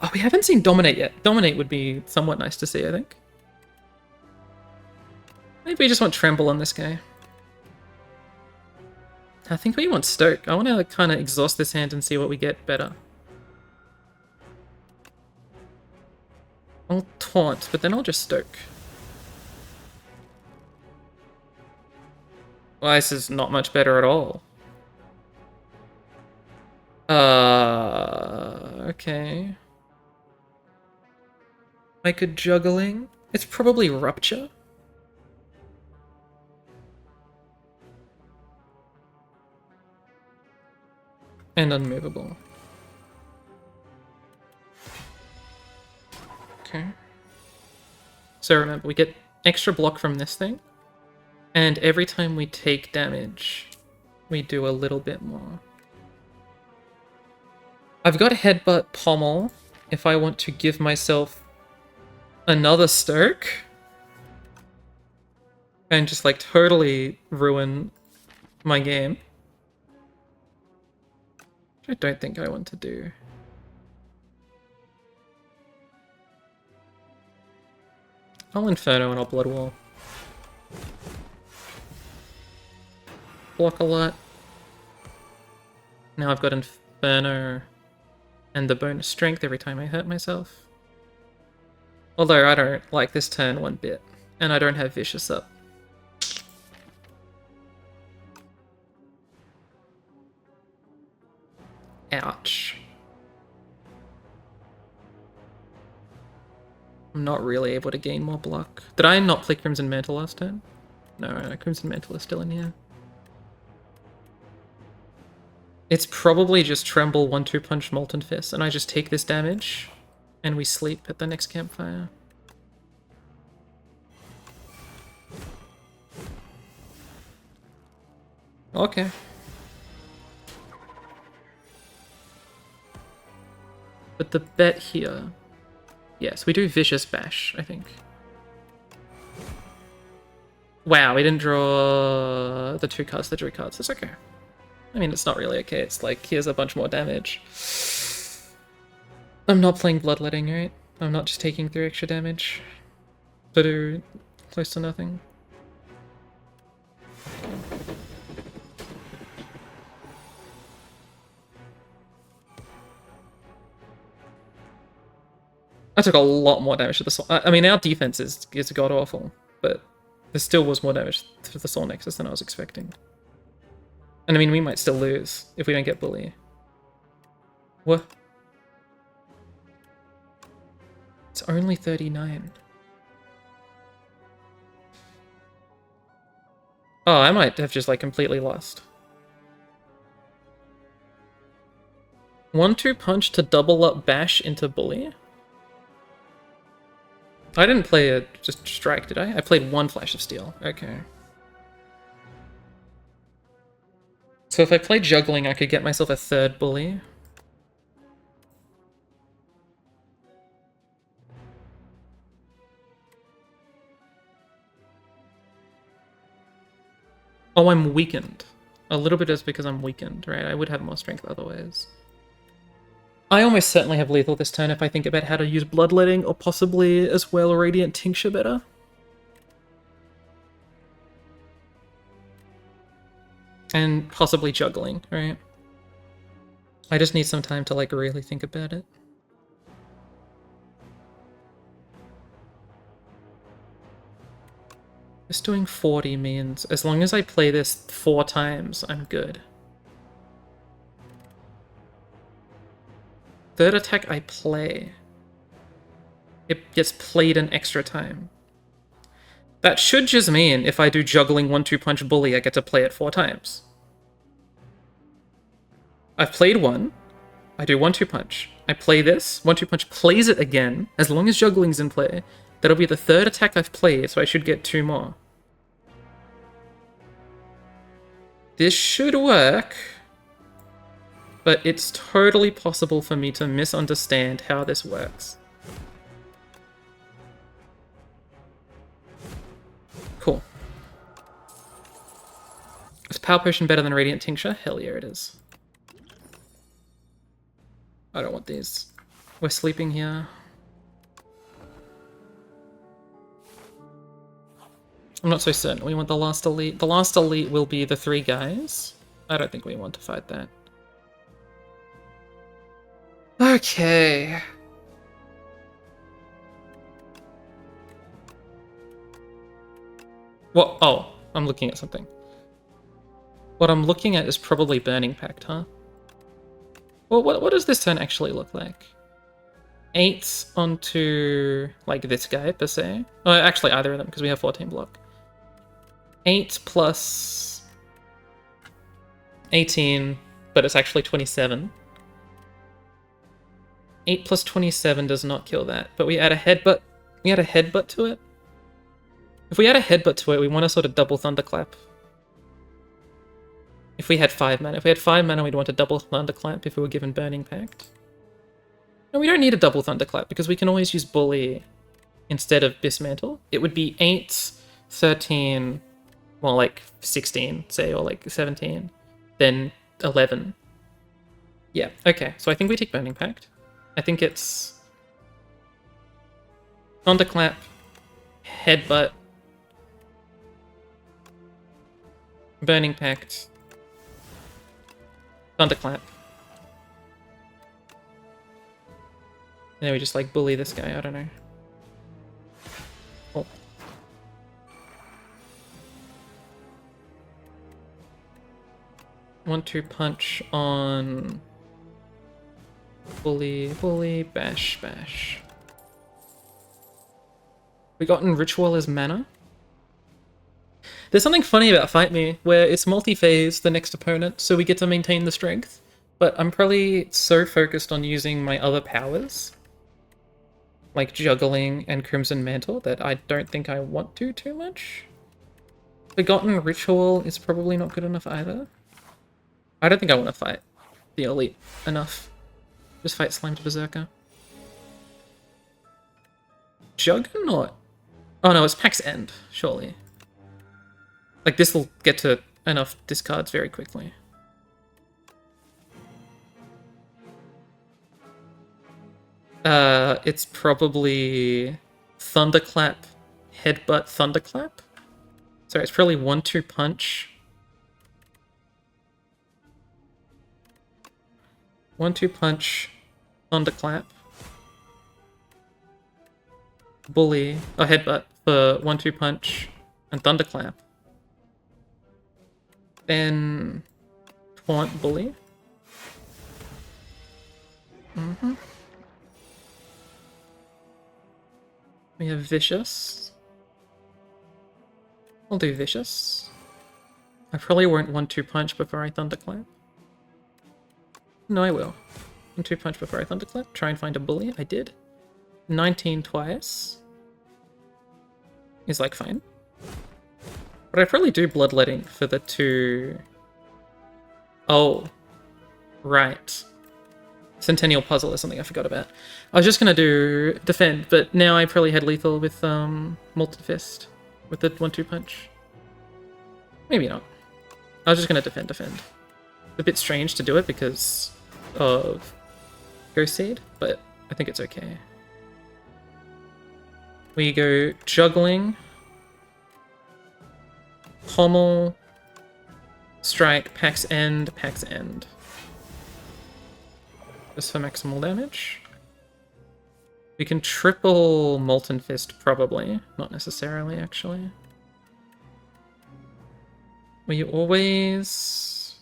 Speaker 1: Oh, we haven't seen Dominate yet. Dominate would be somewhat nice to see, I think. Maybe we just want Tremble on this guy. I think we want Stoke. I want to kind of exhaust this hand and see what we get better. I'll Taunt, but then I'll just Stoke. Well, this is not much better at all. Okay. I could Juggling. It's probably Rupture. And unmovable. Okay. So remember, we get extra block from this thing, and every time we take damage, we do a little bit more. I've got Headbutt Pommel if I want to give myself another Stoke and just like totally ruin my game. Which I don't think I want to do. I'll Inferno and I'll Blood Wall. Block a lot. Now I've got Inferno and the bonus strength every time I hurt myself. Although I don't like this turn one bit, and I don't have Vicious up. Ouch. I'm not really able to gain more block. Did I not play Crimson Mantle last turn? No, Crimson Mantle is still in here. It's probably just Tremble 1-2 Punch Molten Fist, and I just take this damage, and we sleep at the next campfire. Okay. But the bet here... Yes, we do Vicious Bash, I think. Wow, we didn't draw the 2 cards, the 3 cards. That's okay. I mean, it's not really okay. It's like, here's a bunch more damage. I'm not playing Bloodletting, right? I'm not just taking 3 extra damage to do close to nothing. I took a lot more damage to the Soul. I mean, our defense is god-awful, but there still was more damage to the Soul Nexus than I was expecting. And I mean, we might still lose if we don't get Bully. What? It's only 39. Oh, I might have just, like, completely lost. 1-2 punch to double up Bash into Bully? I didn't play a just strike, did I? I played 1 Flash of Steel. Okay. So if I play Juggling, I could get myself a 3rd Bully. Oh, I'm weakened. A little bit is because I'm weakened, right? I would have more strength otherwise. I almost certainly have lethal this turn if I think about how to use Bloodletting, or possibly as well Radiant Tincture better. And possibly Juggling, right? I just need some time to like really think about it. Just doing 40 means as long as I play this 4 times, I'm good. 3rd attack I play. It gets played an extra time. That should just mean if I do Juggling 1-2 punch Bully, I get to play it 4 times. I've played 1. I do 1-2 punch. I play this. 1-2 punch plays it again. As long as Juggling's in play, that'll be the 3rd attack I've played, so I should get 2 more. This should work. But it's totally possible for me to misunderstand how this works. Cool. Is Power Potion better than Radiant Tincture? Hell yeah, it is. I don't want these. We're sleeping here. I'm not so certain. We want the last elite. The last elite will be the 3 guys. I don't think we want to fight that. Okay. What? Oh, I'm looking at something. What I'm looking at is probably Burning Pact, huh? Well, what does this turn actually look like? 8 onto, like, this guy, per se. Oh, actually, either of them, because we have 14 block. 8 plus 18 but it's actually 27. 8 plus 27 does not kill that, but we add a headbutt. We add a headbutt to it. If we add a headbutt to it, we want to sort of double thunderclap. If we had 5 mana. If we had 5 mana, we'd want to double thunderclap if we were given Burning Pact. No, we don't need a double thunderclap because we can always use Bully instead of Dismantle. It would be 8, 13, well, like 16, say, or like 17, then 11. Yeah, okay, so I think we take Burning Pact. I think it's Thunderclap, Headbutt, Burning Pact, Thunderclap. And then we just like bully this guy, I don't know. Oh. One-two punch on bully, bully, bash, bash. We gotten ritual as mana. There's something funny about Fight Me, where it's multi-phase the next opponent, so we get to maintain the strength. But I'm probably so focused on using my other powers, like Juggling and Crimson Mantle, that I don't think I want to too much. Forgotten Ritual is probably not good enough either. I don't think I want to fight the Elite enough. Just fight Slimed Berserker. Juggernaut? Oh no, it's Pack's End, surely. Like, this will get to enough discards very quickly. It's probably Thunderclap, Headbutt, Thunderclap. Sorry, it's probably 1-2 punch. 1-2 punch, Thunderclap. Bully, or Headbutt for 1-2 punch and Thunderclap. Then Taunt Bully. We have Vicious. I'll do Vicious. I probably won't 1-2 punch before I Thunderclap. No, I will. 1-2 punch before I Thunderclap. Try and find a bully. I did. 19 twice. Is like fine. But I probably do Bloodletting for the 2... Oh. Right. Centennial Puzzle is something I forgot about. I was just gonna do Defend, but now I probably had Lethal with Molten Fist. With the 1-2 punch. Maybe not. I was just gonna Defend. It's a bit strange to do it because of Ghost Seed, but I think it's okay. We go Juggling, Pommel, Strike, Pack's End. Just for maximal damage. We can triple Molten Fist, probably. Not necessarily, actually. We always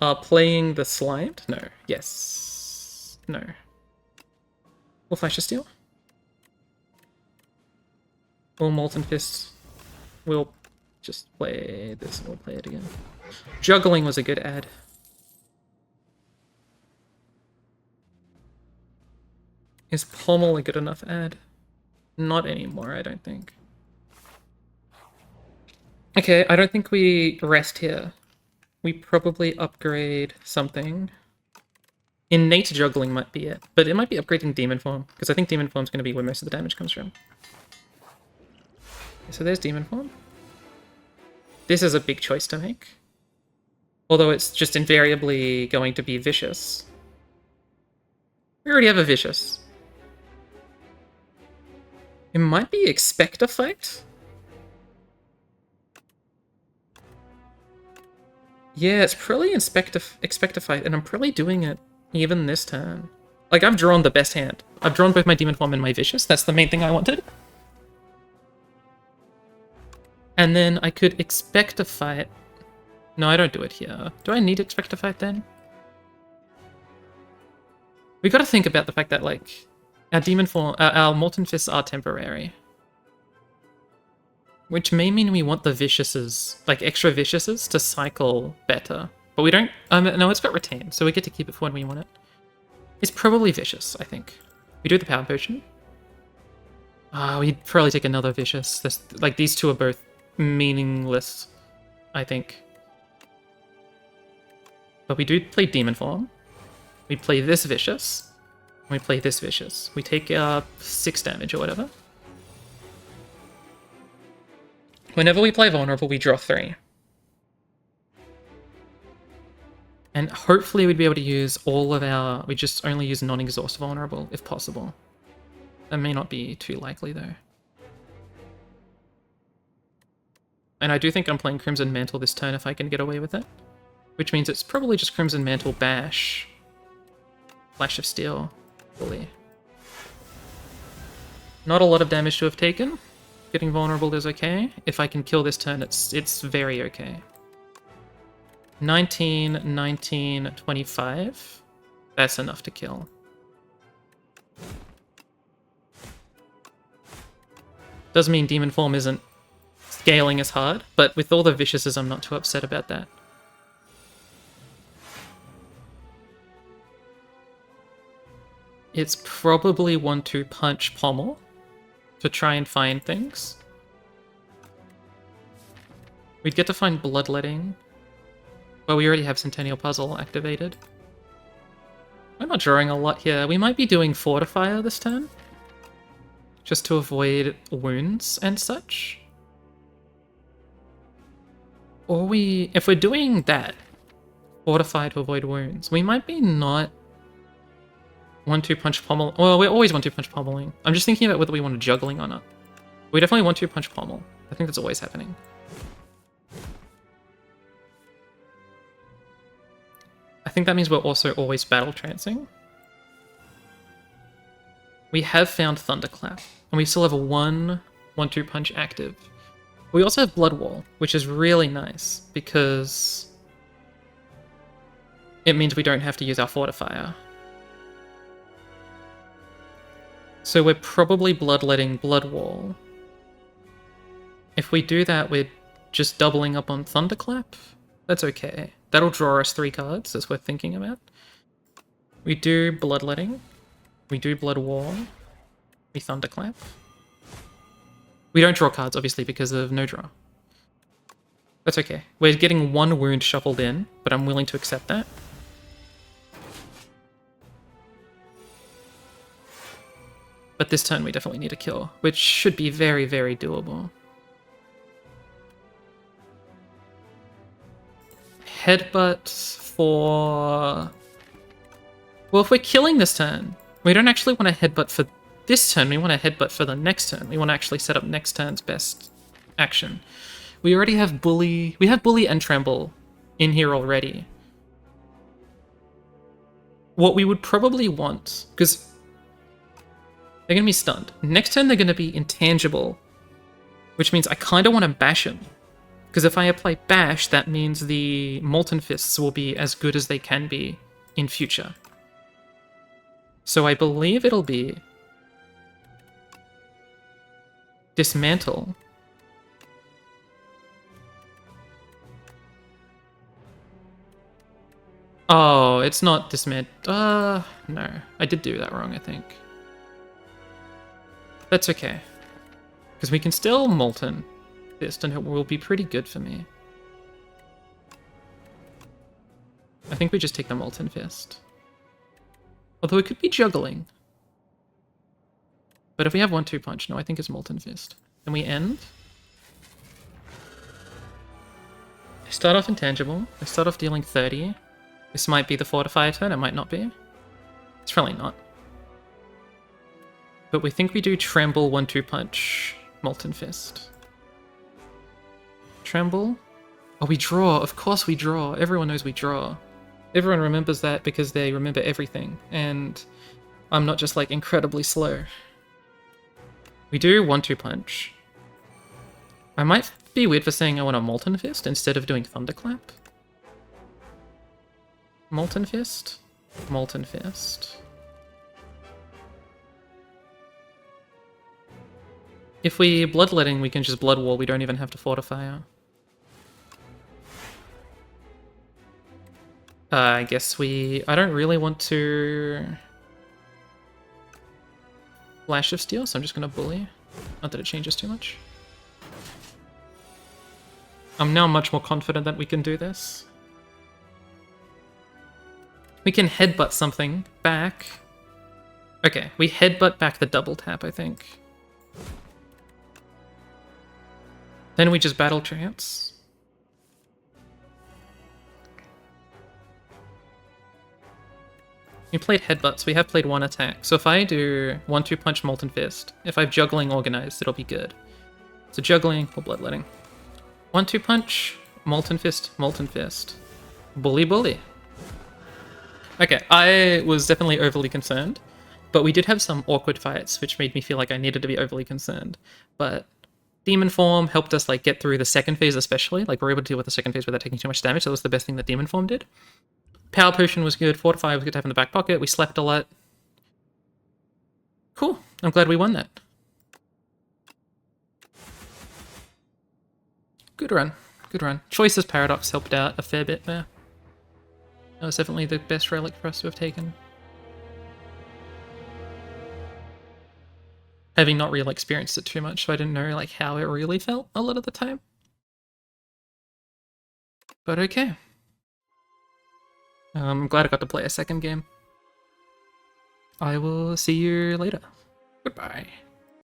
Speaker 1: are playing the Slimed? No. Yes. No. We'll Flash of Steel. Or Molten Fist. We'll just play this and we'll play it again. Juggling was a good ad. Is Pommel a good enough ad? Not anymore, I don't think. Okay, I don't think we rest here. We probably upgrade something. Innate Juggling might be it, but it might be upgrading Demon Form, because I think Demon Form's going to be where most of the damage comes from. So there's Demon Form. This is a big choice to make. Although it's just invariably going to be Vicious. We already have a Vicious. It might be Expect a Fight. Yeah, it's probably Expect a Fight, and I'm probably doing it even this turn. Like, I've drawn the best hand. I've drawn both my Demon Form and my Vicious. That's the main thing I wanted. And then I could Expect a Fight. No, I don't do it here. Do I need Expect a Fight then? We gotta think about the fact that, like, our Demon Form, our Molten Fists are temporary. Which may mean we want the Viciouses, like extra Viciouses, to cycle better. But we don't... no, it's got retain, so we get to keep it for when we want it. It's probably vicious, I think. We do the power potion. We'd probably take another vicious. Like, these two are both meaningless, I think. But we do play demon form. We play this vicious. And we play this vicious. We take 6 damage or whatever. Whenever we play vulnerable, we draw 3. And hopefully we'd be able to use all of our... We just only use non-exhaust vulnerable, if possible. That may not be too likely, though. And I do think I'm playing Crimson Mantle this turn if I can get away with it. Which means it's probably just Crimson Mantle Bash. Flash of Steel. Bully. Not a lot of damage to have taken. Getting vulnerable is okay. If I can kill this turn, it's very okay. 19, 19, 25. That's enough to kill. Doesn't mean Demon Form isn't scaling as hard, but with all the viciouses, I'm not too upset about that. It's probably 1-2 punch Pommel to try and find things. We'd get to find Bloodletting. Well, we already have Centennial Puzzle activated. We're not drawing a lot here. We might be doing Fortifier this turn. Just to avoid wounds and such. Or if we're doing that, Fortify to avoid wounds, we might be not 1-2 punch pommel. Well, we're always 1-2 punch pommeling. I'm just thinking about whether we want a juggling or not. We definitely 1-2 punch pommel. I think that's always happening. I think that means we're also always battle trancing. We have found Thunderclap, and we still have a 1-2 punch active. We also have Blood Wall, which is really nice, because it means we don't have to use our Fortifier. So we're probably Bloodletting Blood Wall. If we do that, we're just doubling up on Thunderclap. That's okay. That'll draw us 3 cards, as we're thinking about. We do Bloodletting. We do Blood Wall. We Thunderclap. We don't draw cards, obviously, because of no draw. That's okay. We're getting 1 wound shuffled in, but I'm willing to accept that. But this turn we definitely need a kill, which should be very, very doable. Headbutt for... Well, if we're killing this turn, we don't actually want to headbutt for this turn, we want to headbutt for the next turn. We want to actually set up next turn's best action. We already have Bully... We have Bully and Tremble in here already. What we would probably want, because they're going to be stunned. Next turn they're going to be intangible, which means I kind of want to bash them. Because if I apply Bash, that means the Molten Fists will be as good as they can be in future. So I believe it'll be Dismantle. Oh, it's not Dismantle. No. I did do that wrong, I think. That's okay. Because we can still Molten Fist, and it will be pretty good for me. I think we just take the Molten Fist. Although it could be Juggling. But if we have 1-2 punch, no, I think it's Molten Fist. Then we end. I start off intangible. I start off dealing 30. This might be the Fortifier turn, it might not be. It's probably not. But we think we do Tremble, 1-2 punch, Molten Fist. Tremble. Oh, we draw. Of course we draw. Everyone knows we draw. Everyone remembers that because they remember everything. And I'm not just, like, incredibly slow. We do 1-2 punch. I might be weird for saying I want a Molten Fist instead of doing Thunderclap. Molten Fist. Molten Fist. If we Bloodletting, we can just Blood Wall. We don't even have to Fortify. I guess I don't really want to Flash of Steel, so I'm just gonna bully. Not that it changes too much. I'm now much more confident that we can do this. We can headbutt something back. Okay, we headbutt back the double tap, I think. Then we just battle trance. We played headbutts, we have played one attack. So if I do 1-2 punch Molten Fist, if I'm juggling organized, it'll be good. So juggling or bloodletting. 1-2 punch, Molten Fist, Molten Fist. Bully bully. Okay, I was definitely overly concerned, but we did have some awkward fights, which made me feel like I needed to be overly concerned. But Demon Form helped us like get through the second phase especially. Like we're able to deal with the second phase without taking too much damage, so that was the best thing that Demon Form did. Power Potion was good, Fortify was good to have in the back pocket, we slept a lot. Cool, I'm glad we won that. Good run, good run. Choices Paradox helped out a fair bit there. That was definitely the best relic for us to have taken. Having not really experienced it too much, so I didn't know like how it really felt a lot of the time. But okay. I'm glad I got to play a second game. I will see you later. Goodbye.